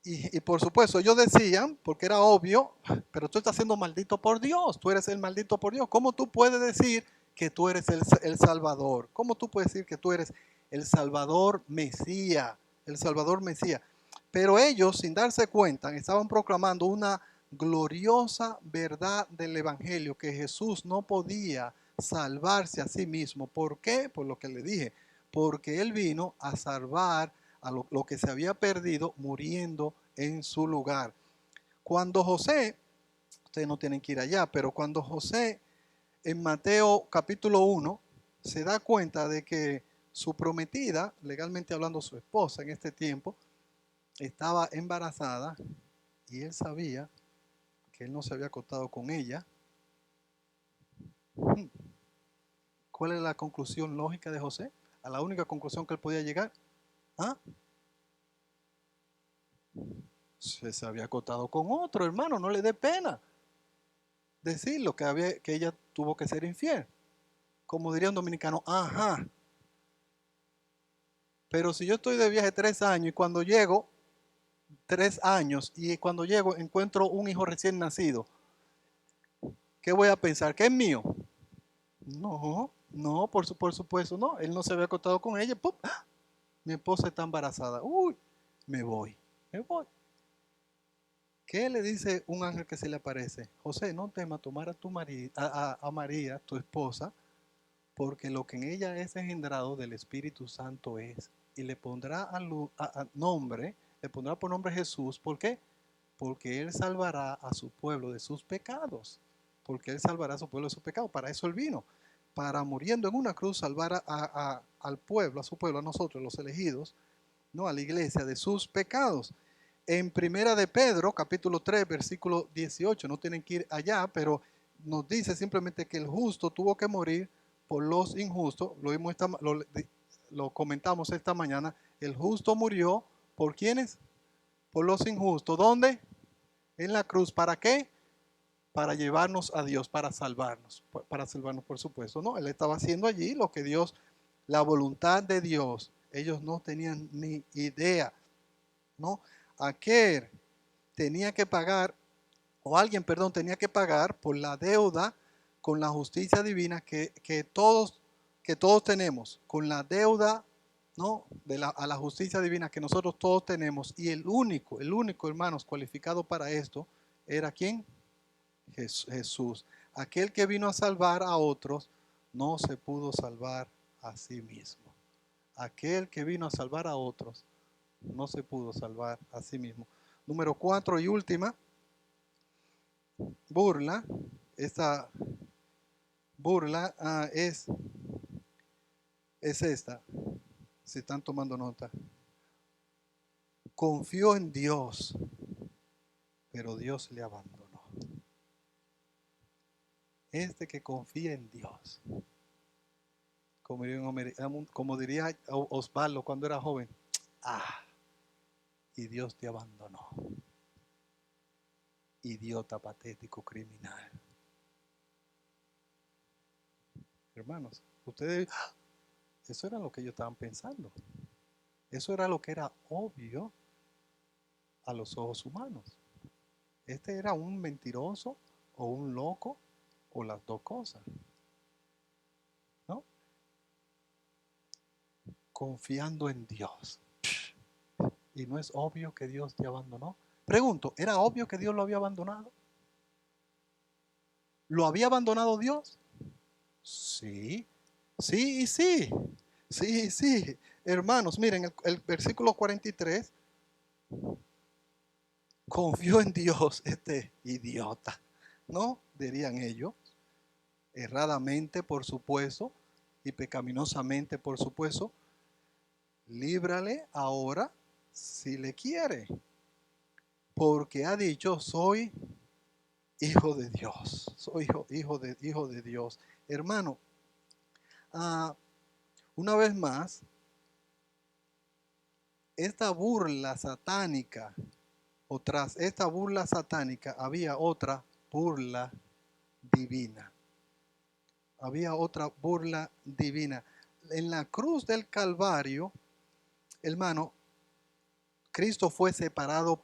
[SPEAKER 1] y por supuesto, ellos decían, porque era obvio, pero tú estás siendo maldito por Dios, tú eres el maldito por Dios. ¿Cómo tú puedes decir que tú eres el Salvador? ¿Cómo tú puedes decir que tú eres el Salvador Mesías? El Salvador Mesías. Pero ellos, sin darse cuenta, estaban proclamando una gloriosa verdad del Evangelio, que Jesús no podía salvarse a sí mismo. ¿Por qué? Por lo que le dije, porque Él vino a salvar a lo que se había perdido muriendo en su lugar. Cuando José, ustedes no tienen que ir allá, pero cuando José en Mateo capítulo 1 se da cuenta de que su prometida, legalmente hablando su esposa en este tiempo, estaba embarazada y él sabía que él no se había acostado con ella. ¿Cuál es la conclusión lógica de José? A la única conclusión que él podía llegar. ¿Ah? Se había acostado con otro, hermano, no le dé pena decirlo, que ella tuvo que ser infiel. Como diría un dominicano, ajá. Pero si yo estoy de viaje 3 años y cuando llego, 3 años, y cuando llego encuentro un hijo recién nacido, ¿qué voy a pensar? ¿Que es mío? No, no, por supuesto, no. Él no se había acostado con ella. ¡Pum! ¡Ah! Mi esposa está embarazada. Uy, me voy, me voy. ¿Qué le dice un ángel que se le aparece? José, no temas tomar a María, tu esposa, porque lo que en ella es engendrado del Espíritu Santo es. Y le pondrá nombre, le pondrá por nombre Jesús. ¿Por qué? porque Él salvará a su pueblo de sus pecados. Porque Él salvará a su pueblo de sus pecados. Para eso Él vino. Para muriendo en una cruz salvar al pueblo, a su pueblo, a nosotros, los elegidos, no a la iglesia, de sus pecados. En Primera de Pedro, capítulo 3, versículo 18, no tienen que ir allá, pero nos dice simplemente que el justo tuvo que morir por los injustos. Lo comentamos esta mañana. El justo murió por ¿quiénes? Por los injustos. ¿Dónde? En la cruz. ¿Para qué? Para llevarnos a Dios, para salvarnos por supuesto. No, Él estaba haciendo allí lo que Dios, la voluntad de Dios. Ellos no tenían ni idea, ¿no? Aquel tenía que pagar, o alguien, perdón, tenía que pagar por la deuda con la justicia divina que todos tenemos, con la deuda, ¿no? A la justicia divina que nosotros todos tenemos. Y el único, hermanos, cualificado para esto, ¿era quién? Jesús. Aquel que vino a salvar a otros, no se pudo salvar a sí mismo. Aquel que vino a salvar a otros, no se pudo salvar a sí mismo. Número 4 y última, burla. Esta burla es esta, si están tomando nota. Confió en Dios, pero Dios le abandonó. Este que confía en Dios, como diría Osvaldo cuando era joven, y Dios te abandonó. Idiota, patético, criminal. Hermanos, ustedes, eso era lo que ellos estaban pensando. Eso era lo que era obvio a los ojos humanos. Este era un mentiroso o un loco o las dos cosas, ¿no? Confiando en Dios. Y no es obvio que Dios te abandonó. Pregunto, ¿era obvio que Dios lo había abandonado? ¿Lo había abandonado Dios? Sí, sí y sí. Sí, sí. Hermanos, miren el versículo 43. Confió en Dios este idiota, ¿no? Dirían ellos. Erradamente, por supuesto, y pecaminosamente, por supuesto. Líbrale ahora si le quiere, porque ha dicho, soy hijo de Dios, soy hijo de Dios. Hermano, una vez más, esta burla satánica, o tras esta burla satánica había otra burla divina. Había otra burla divina. En la cruz del Calvario, hermano, Cristo fue separado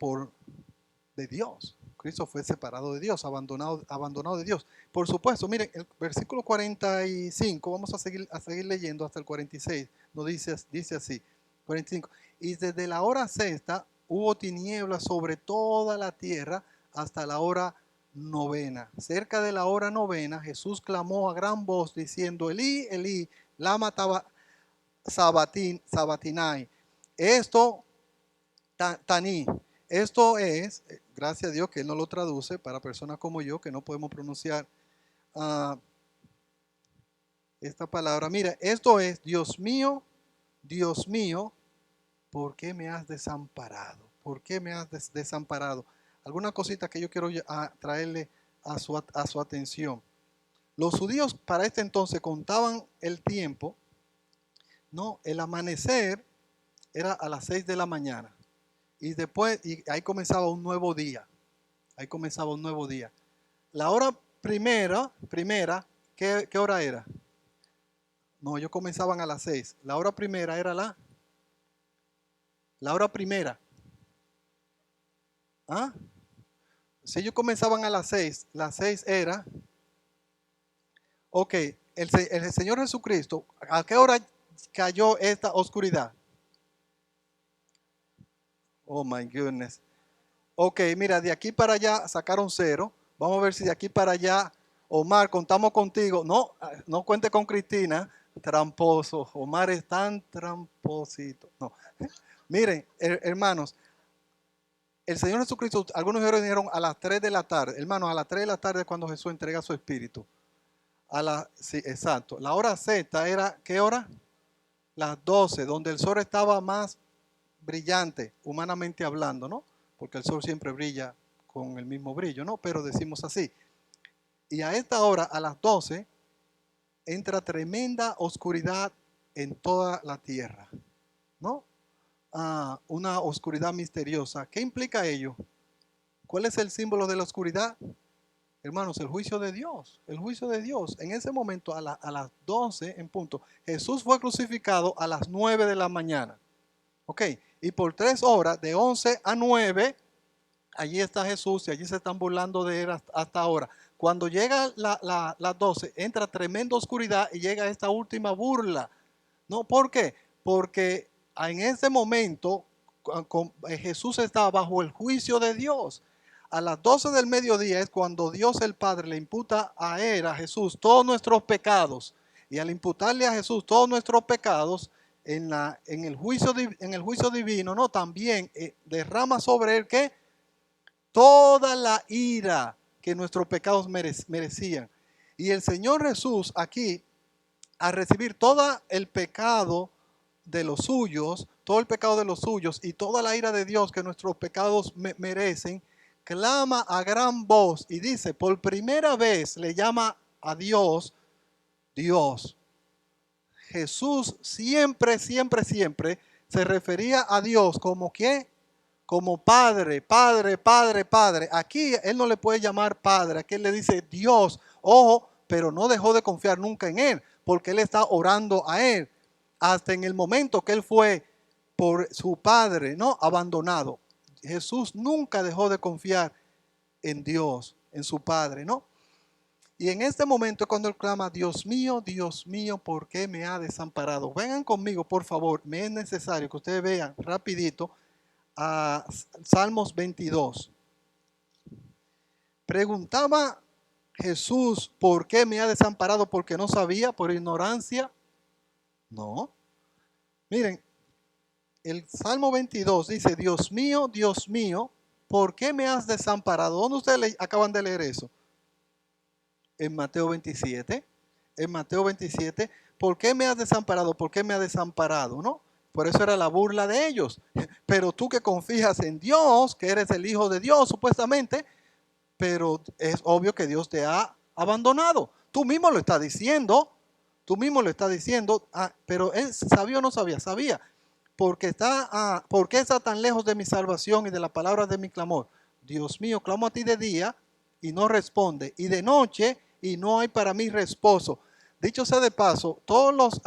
[SPEAKER 1] de Dios. Cristo fue separado de Dios, abandonado de Dios. Por supuesto, miren, el versículo 45, vamos a seguir leyendo hasta el 46, nos dice así, 45. Y desde la hora sexta hubo tinieblas sobre toda la tierra hasta la hora novena. Cerca de la hora novena, Jesús clamó a gran voz diciendo, Elí, Elí, lama sabatinai. Esto Taní. Esto es, gracias a Dios que Él no lo traduce para personas como yo que no podemos pronunciar esta palabra. Mira, esto es, Dios mío, ¿por qué me has desamparado? ¿Por qué me has desamparado? Alguna cosita que yo quiero traerle a su atención. Los judíos para este entonces contaban el tiempo, ¿no? El amanecer era a las 6 de la mañana. Y después, y ahí comenzaba un nuevo día. Ahí comenzaba un nuevo día. La hora primera, ¿qué hora era? No, ellos comenzaban a las 6. La hora primera era la hora primera. ¿Ah? Si ellos comenzaban a las 6 era, ok, el Señor Jesucristo, ¿a qué hora cayó esta oscuridad? Oh my goodness. Ok, mira, de aquí para allá sacaron 0. Vamos a ver si de aquí para allá, Omar, contamos contigo. No, no cuente con Cristina, tramposo. Omar es tan tramposito. No. Miren, hermanos, el Señor Jesucristo, algunos dijeron a las 3 de la tarde. Hermanos, a las 3 de la tarde es cuando Jesús entrega su espíritu. Sí, exacto. La hora Z era, ¿qué hora? Las 12, donde el sol estaba más brillante, humanamente hablando, ¿no? Porque el sol siempre brilla con el mismo brillo, ¿no? Pero decimos así. Y a esta hora, a las 12, entra tremenda oscuridad en toda la tierra, ¿no? Una oscuridad misteriosa. ¿Qué implica ello? ¿Cuál es el símbolo de la oscuridad? Hermanos, el juicio de Dios, el juicio de Dios. En ese momento, a las 12 en punto, Jesús fue crucificado a las 9 de la mañana. Ok, y por 3 horas, de 11 a 9, allí está Jesús y allí se están burlando de él hasta ahora. Cuando llega las 12, entra tremenda oscuridad y llega esta última burla. ¿No? ¿Por qué? Porque en ese momento Jesús estaba bajo el juicio de Dios. A las 12 del mediodía es cuando Dios el Padre le imputa a él, a Jesús, todos nuestros pecados. Y al imputarle a Jesús todos nuestros pecados, en el juicio divino, ¿no? También derrama sobre él que toda la ira que nuestros pecados merecían. Y el Señor Jesús aquí, a recibir todo el pecado de los suyos, todo el pecado de los suyos y toda la ira de Dios que nuestros pecados merecen, clama a gran voz y dice, por primera vez le llama a Dios, Dios. Jesús siempre, siempre, siempre se refería a Dios como ¿qué? Como Padre, Padre, Padre, Padre. Aquí él no le puede llamar Padre, aquí él le dice Dios. Ojo, pero no dejó de confiar nunca en él, porque él está orando a él. Hasta en el momento que él fue por su Padre, ¿no? Abandonado. Jesús nunca dejó de confiar en Dios, en su Padre, ¿no? Y en este momento es cuando él clama, Dios mío, ¿por qué me ha desamparado? Vengan conmigo, por favor. Me es necesario que ustedes vean rapidito a Salmos 22. Preguntaba Jesús, ¿por qué me ha desamparado? ¿Porque no sabía? ¿Por ignorancia? No. Miren, el Salmo 22 dice, Dios mío, ¿por qué me has desamparado? ¿Dónde ustedes acaban de leer eso? En Mateo 27. En Mateo 27, ¿por qué me has desamparado? ¿Por qué me has desamparado? ¿No? Por eso era la burla de ellos. Pero tú que confías en Dios, que eres el Hijo de Dios supuestamente, pero es obvio que Dios te ha abandonado. Tú mismo lo estás diciendo. Tú mismo lo estás diciendo. Pero él sabía o no sabía. Sabía. ¿Por qué está tan lejos de mi salvación y de las palabras de mi clamor? Dios mío, clamo a ti de día y no responde. Y de noche y no hay para mí reposo. Dicho sea de paso, todos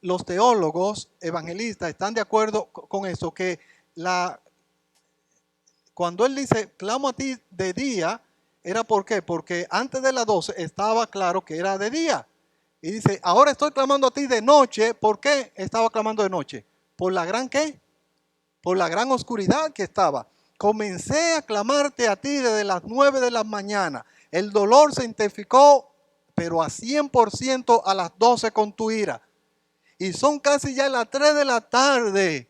[SPEAKER 1] los teólogos evangelistas están de acuerdo con eso, que cuando él dice, clamo a ti de día, ¿era por qué? Porque antes de las 12 estaba claro que era de día. Y dice, ahora estoy clamando a ti de noche. ¿Por qué estaba clamando de noche? ¿Por la gran qué? Por la gran oscuridad que estaba. Comencé a clamarte a ti desde las 9 de la mañana. El dolor se intensificó, pero a 100% a las 12 con tu ira. Y son casi ya las 3 de la tarde.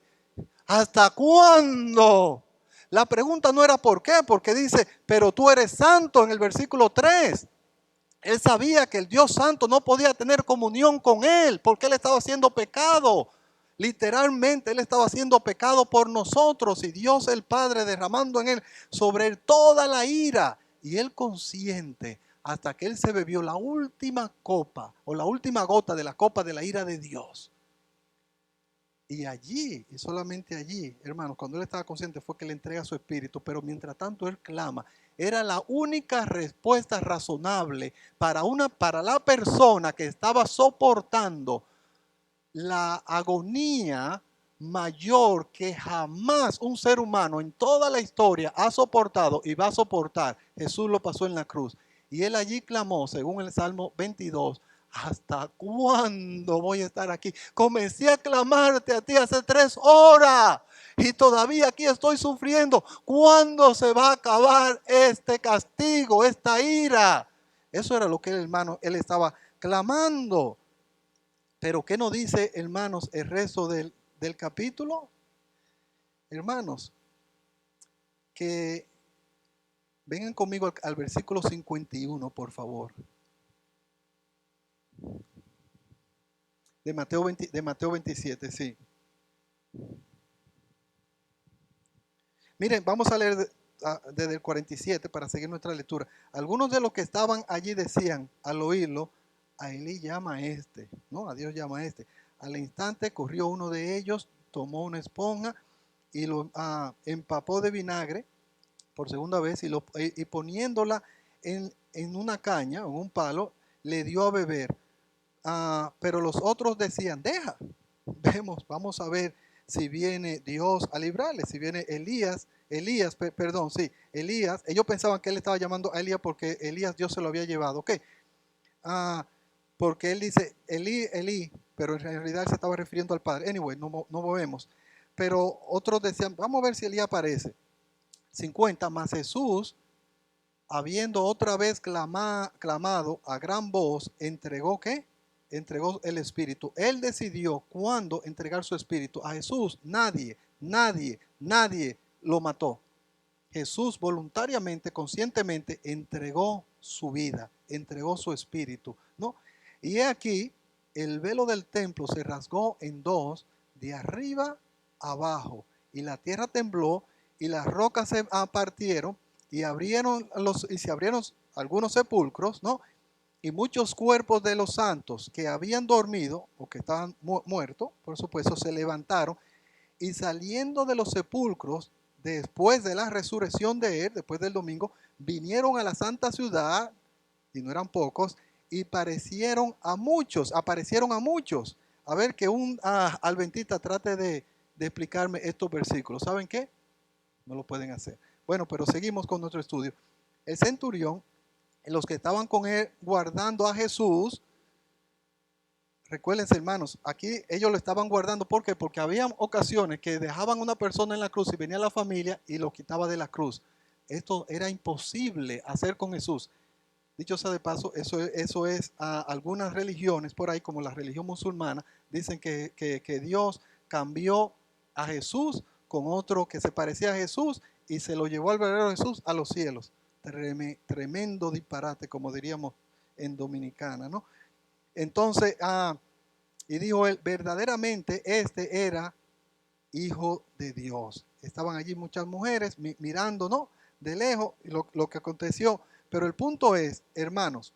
[SPEAKER 1] ¿Hasta cuándo? La pregunta no era por qué, porque dice, pero tú eres santo en el versículo 3. Él sabía que el Dios santo no podía tener comunión con él, porque él estaba haciendo pecado. Literalmente él estaba haciendo pecado por nosotros y Dios el Padre derramando en él sobre él toda la ira. Y él consciente hasta que él se bebió la última copa o la última gota de la copa de la ira de Dios. Y allí, y solamente allí, hermanos, cuando él estaba consciente fue que le entrega su espíritu, pero mientras tanto él clama. Era la única respuesta razonable para la persona que estaba soportando la agonía mayor que jamás un ser humano en toda la historia ha soportado y va a soportar. Jesús lo pasó en la cruz. Y él allí clamó, según el Salmo 22, ¿hasta cuándo voy a estar aquí? Comencé a clamarte a ti hace 3 horas y todavía aquí estoy sufriendo. ¿Cuándo se va a acabar este castigo, esta ira? Eso era lo que el hermano, él estaba clamando. Pero ¿qué nos dice, hermanos, el resto del capítulo? Hermanos, que vengan conmigo al versículo 51, por favor. De Mateo 27, sí. Miren, vamos a leer desde el 47 para seguir nuestra lectura. Algunos de los que estaban allí decían al oírlo, a Elí llama a este, ¿no? A Dios llama a este. Al instante corrió uno de ellos, tomó una esponja y lo empapó de vinagre por segunda vez y poniéndola en una caña, en un palo, le dio a beber. Pero los otros decían, deja, vamos a ver si viene Dios a librarle, si viene perdón, sí, Elías. Ellos pensaban que él estaba llamando a Elías porque Elías Dios se lo había llevado, ok. Ah, Porque él dice, Elí, Elí, pero en realidad él se estaba refiriendo al Padre. Anyway, no movemos. Pero otros decían, vamos a ver si Elías aparece. 50, más Jesús, habiendo otra vez clamado a gran voz, entregó ¿qué? Entregó el Espíritu. Él decidió cuándo entregar su Espíritu. A Jesús nadie lo mató. Jesús voluntariamente, conscientemente entregó su vida, entregó su Espíritu, ¿no? Y he aquí, el velo del templo se rasgó en dos, de arriba abajo, y la tierra tembló, y las rocas se partieron, y se abrieron algunos sepulcros, ¿no? Y muchos cuerpos de los santos que habían dormido, o que estaban muertos, por supuesto, se levantaron, y saliendo de los sepulcros, después de la resurrección de él, después del domingo, vinieron a la santa ciudad, y no eran pocos, y aparecieron a muchos. A ver que un adventista trate de explicarme estos versículos. ¿Saben qué? No lo pueden hacer. Bueno, pero seguimos con nuestro estudio. El centurión, los que estaban con él guardando a Jesús, recuérdense, hermanos, aquí ellos lo estaban guardando. ¿Por qué? Porque había ocasiones que dejaban una persona en la cruz y venía la familia y lo quitaba de la cruz. Esto era imposible hacer con Jesús. Dicho sea de paso, eso es algunas religiones por ahí, como la religión musulmana, dicen que Dios cambió a Jesús con otro que se parecía a Jesús y se lo llevó al verdadero Jesús a los cielos. Tremendo disparate, como diríamos en Dominicana, ¿no? Entonces, y dijo él, verdaderamente este era hijo de Dios. Estaban allí muchas mujeres mirando, ¿no? De lejos lo que aconteció. Pero el punto es, hermanos,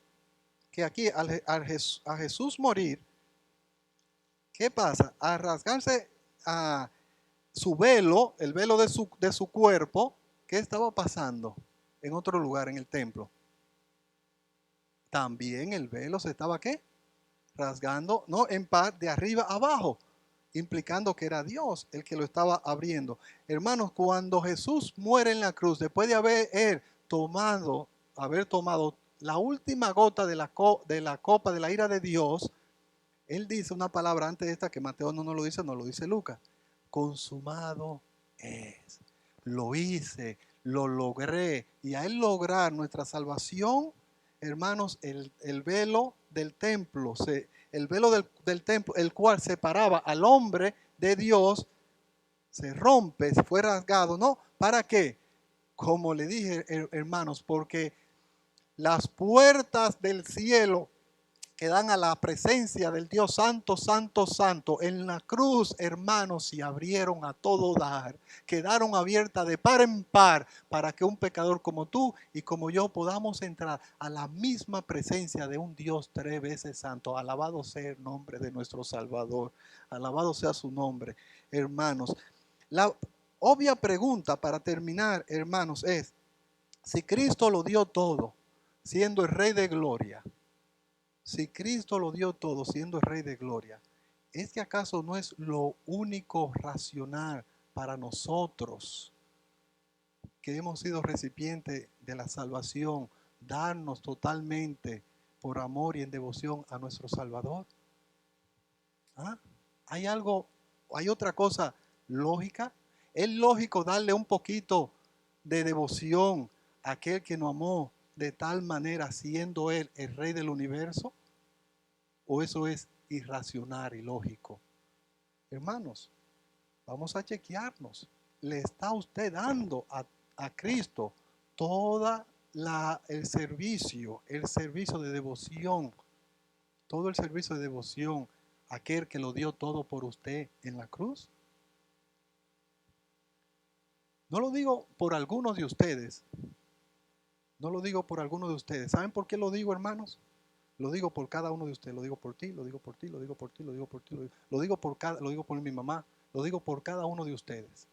[SPEAKER 1] que aquí a Jesús morir, ¿qué pasa? A rasgarse a su velo, el velo de su cuerpo, ¿qué estaba pasando en otro lugar en el templo? También el velo se estaba, ¿qué? Rasgando, no en par de arriba abajo, implicando que era Dios el que lo estaba abriendo. Hermanos, cuando Jesús muere en la cruz, después de haber tomado la última gota de la copa de la ira de Dios, él dice una palabra antes de esta que Mateo no nos lo dice, no lo dice Lucas. Consumado es. Lo hice, lo logré. Y al lograr nuestra salvación, hermanos, el velo del templo, el velo del templo, el cual separaba al hombre de Dios, se rompe, se fue rasgado, ¿no? ¿Para qué? Como le dije, hermanos, porque las puertas del cielo que dan a la presencia del Dios Santo, Santo, Santo, en la cruz, hermanos, se abrieron a todo dar, quedaron abiertas de par en par para que un pecador como tú y como yo podamos entrar a la misma presencia de un Dios tres veces santo. Alabado sea el nombre de nuestro Salvador, alabado sea su nombre, hermanos. La obvia pregunta para terminar, hermanos, es, si Cristo lo dio todo, siendo el Rey de Gloria, si Cristo lo dio todo siendo el Rey de Gloria, ¿es que acaso no es lo único racional para nosotros que hemos sido recipientes de la salvación, darnos totalmente por amor y en devoción a nuestro Salvador? ¿Ah? ¿Hay otra cosa lógica? ¿Es lógico darle un poquito de devoción a aquel que nos amó de tal manera siendo Él el Rey del universo? ¿O eso es irracional y lógico? Hermanos, vamos a chequearnos. ¿Le está usted dando a Cristo el servicio de devoción, todo el servicio de devoción, aquel que lo dio todo por usted en la cruz. No lo digo por algunos de ustedes, no lo digo por algunos de ustedes. ¿Saben por qué lo digo, hermanos? Lo digo por cada uno de ustedes, lo digo por ti, lo digo por ti, lo digo por ti, lo digo por ti, lo digo lo digo por mi mamá, lo digo por cada uno de ustedes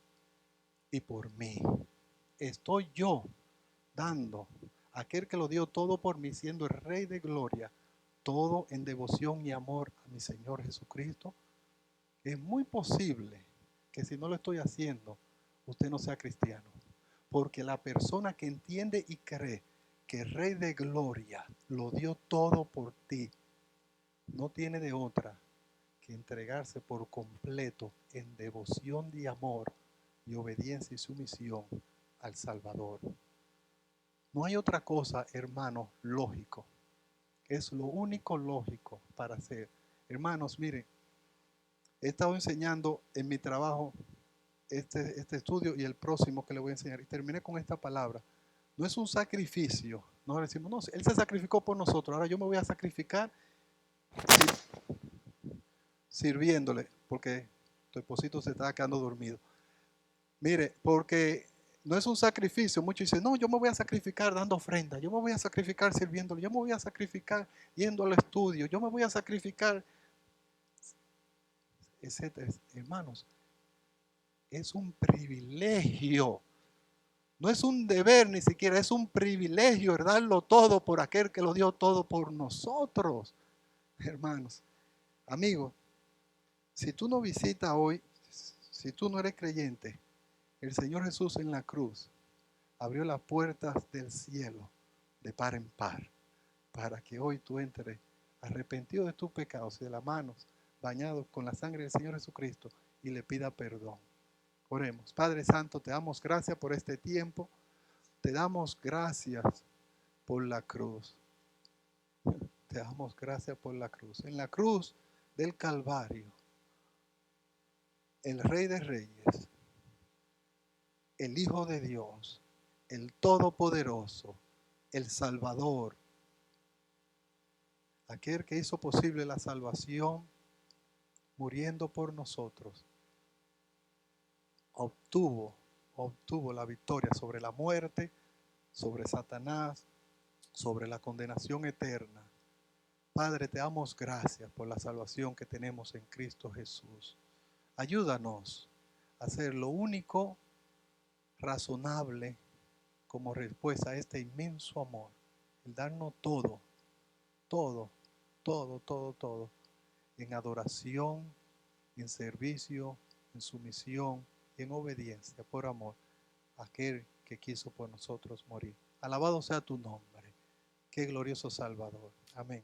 [SPEAKER 1] y por mí. Estoy yo dando a aquel que lo dio todo por mí, siendo el Rey de Gloria, todo en devoción y amor a mi Señor Jesucristo. Es muy posible que si no lo estoy haciendo, usted no sea cristiano, porque la persona que entiende y cree que el Rey de Gloria lo dio todo por ti, no tiene de otra que entregarse por completo en devoción y amor y obediencia y sumisión al Salvador. No hay otra cosa, hermano, lógico. Es lo único lógico para hacer. Hermanos, miren, he estado enseñando en mi trabajo este estudio y el próximo que le voy a enseñar. Y terminé con esta palabra. No es un sacrificio. No decimos, no, Él se sacrificó por nosotros. Ahora yo me voy a sacrificar sirviéndole, porque tu esposito se está quedando dormido. Mire, porque no es un sacrificio. Muchos dicen, no, yo me voy a sacrificar dando ofrenda, yo me voy a sacrificar sirviéndole, yo me voy a sacrificar yendo al estudio, yo me voy a sacrificar, etcétera. Hermanos, es un privilegio. No es un deber ni siquiera, es un privilegio darlo todo por aquel que lo dio todo por nosotros. Hermanos, amigos, si tú no visitas hoy, si tú no eres creyente, el Señor Jesús en la cruz abrió las puertas del cielo de par en par para que hoy tú entres arrepentido de tus pecados y de las manos bañados con la sangre del Señor Jesucristo y le pida perdón. Oremos. Padre Santo, te damos gracias por este tiempo. Te damos gracias por la cruz. Te damos gracias por la cruz. En la cruz del Calvario, el Rey de Reyes, el Hijo de Dios, el Todopoderoso, el Salvador, aquel que hizo posible la salvación, muriendo por nosotros, obtuvo la victoria sobre la muerte, sobre Satanás, sobre la condenación eterna. Padre, te damos gracias por la salvación que tenemos en Cristo Jesús. Ayúdanos a hacer lo único razonable como respuesta a este inmenso amor, el darnos todo, todo, todo, todo, todo, en adoración, en servicio, en sumisión y en obediencia por amor a aquel que quiso por nosotros morir. Alabado sea tu nombre. Qué glorioso Salvador. Amén.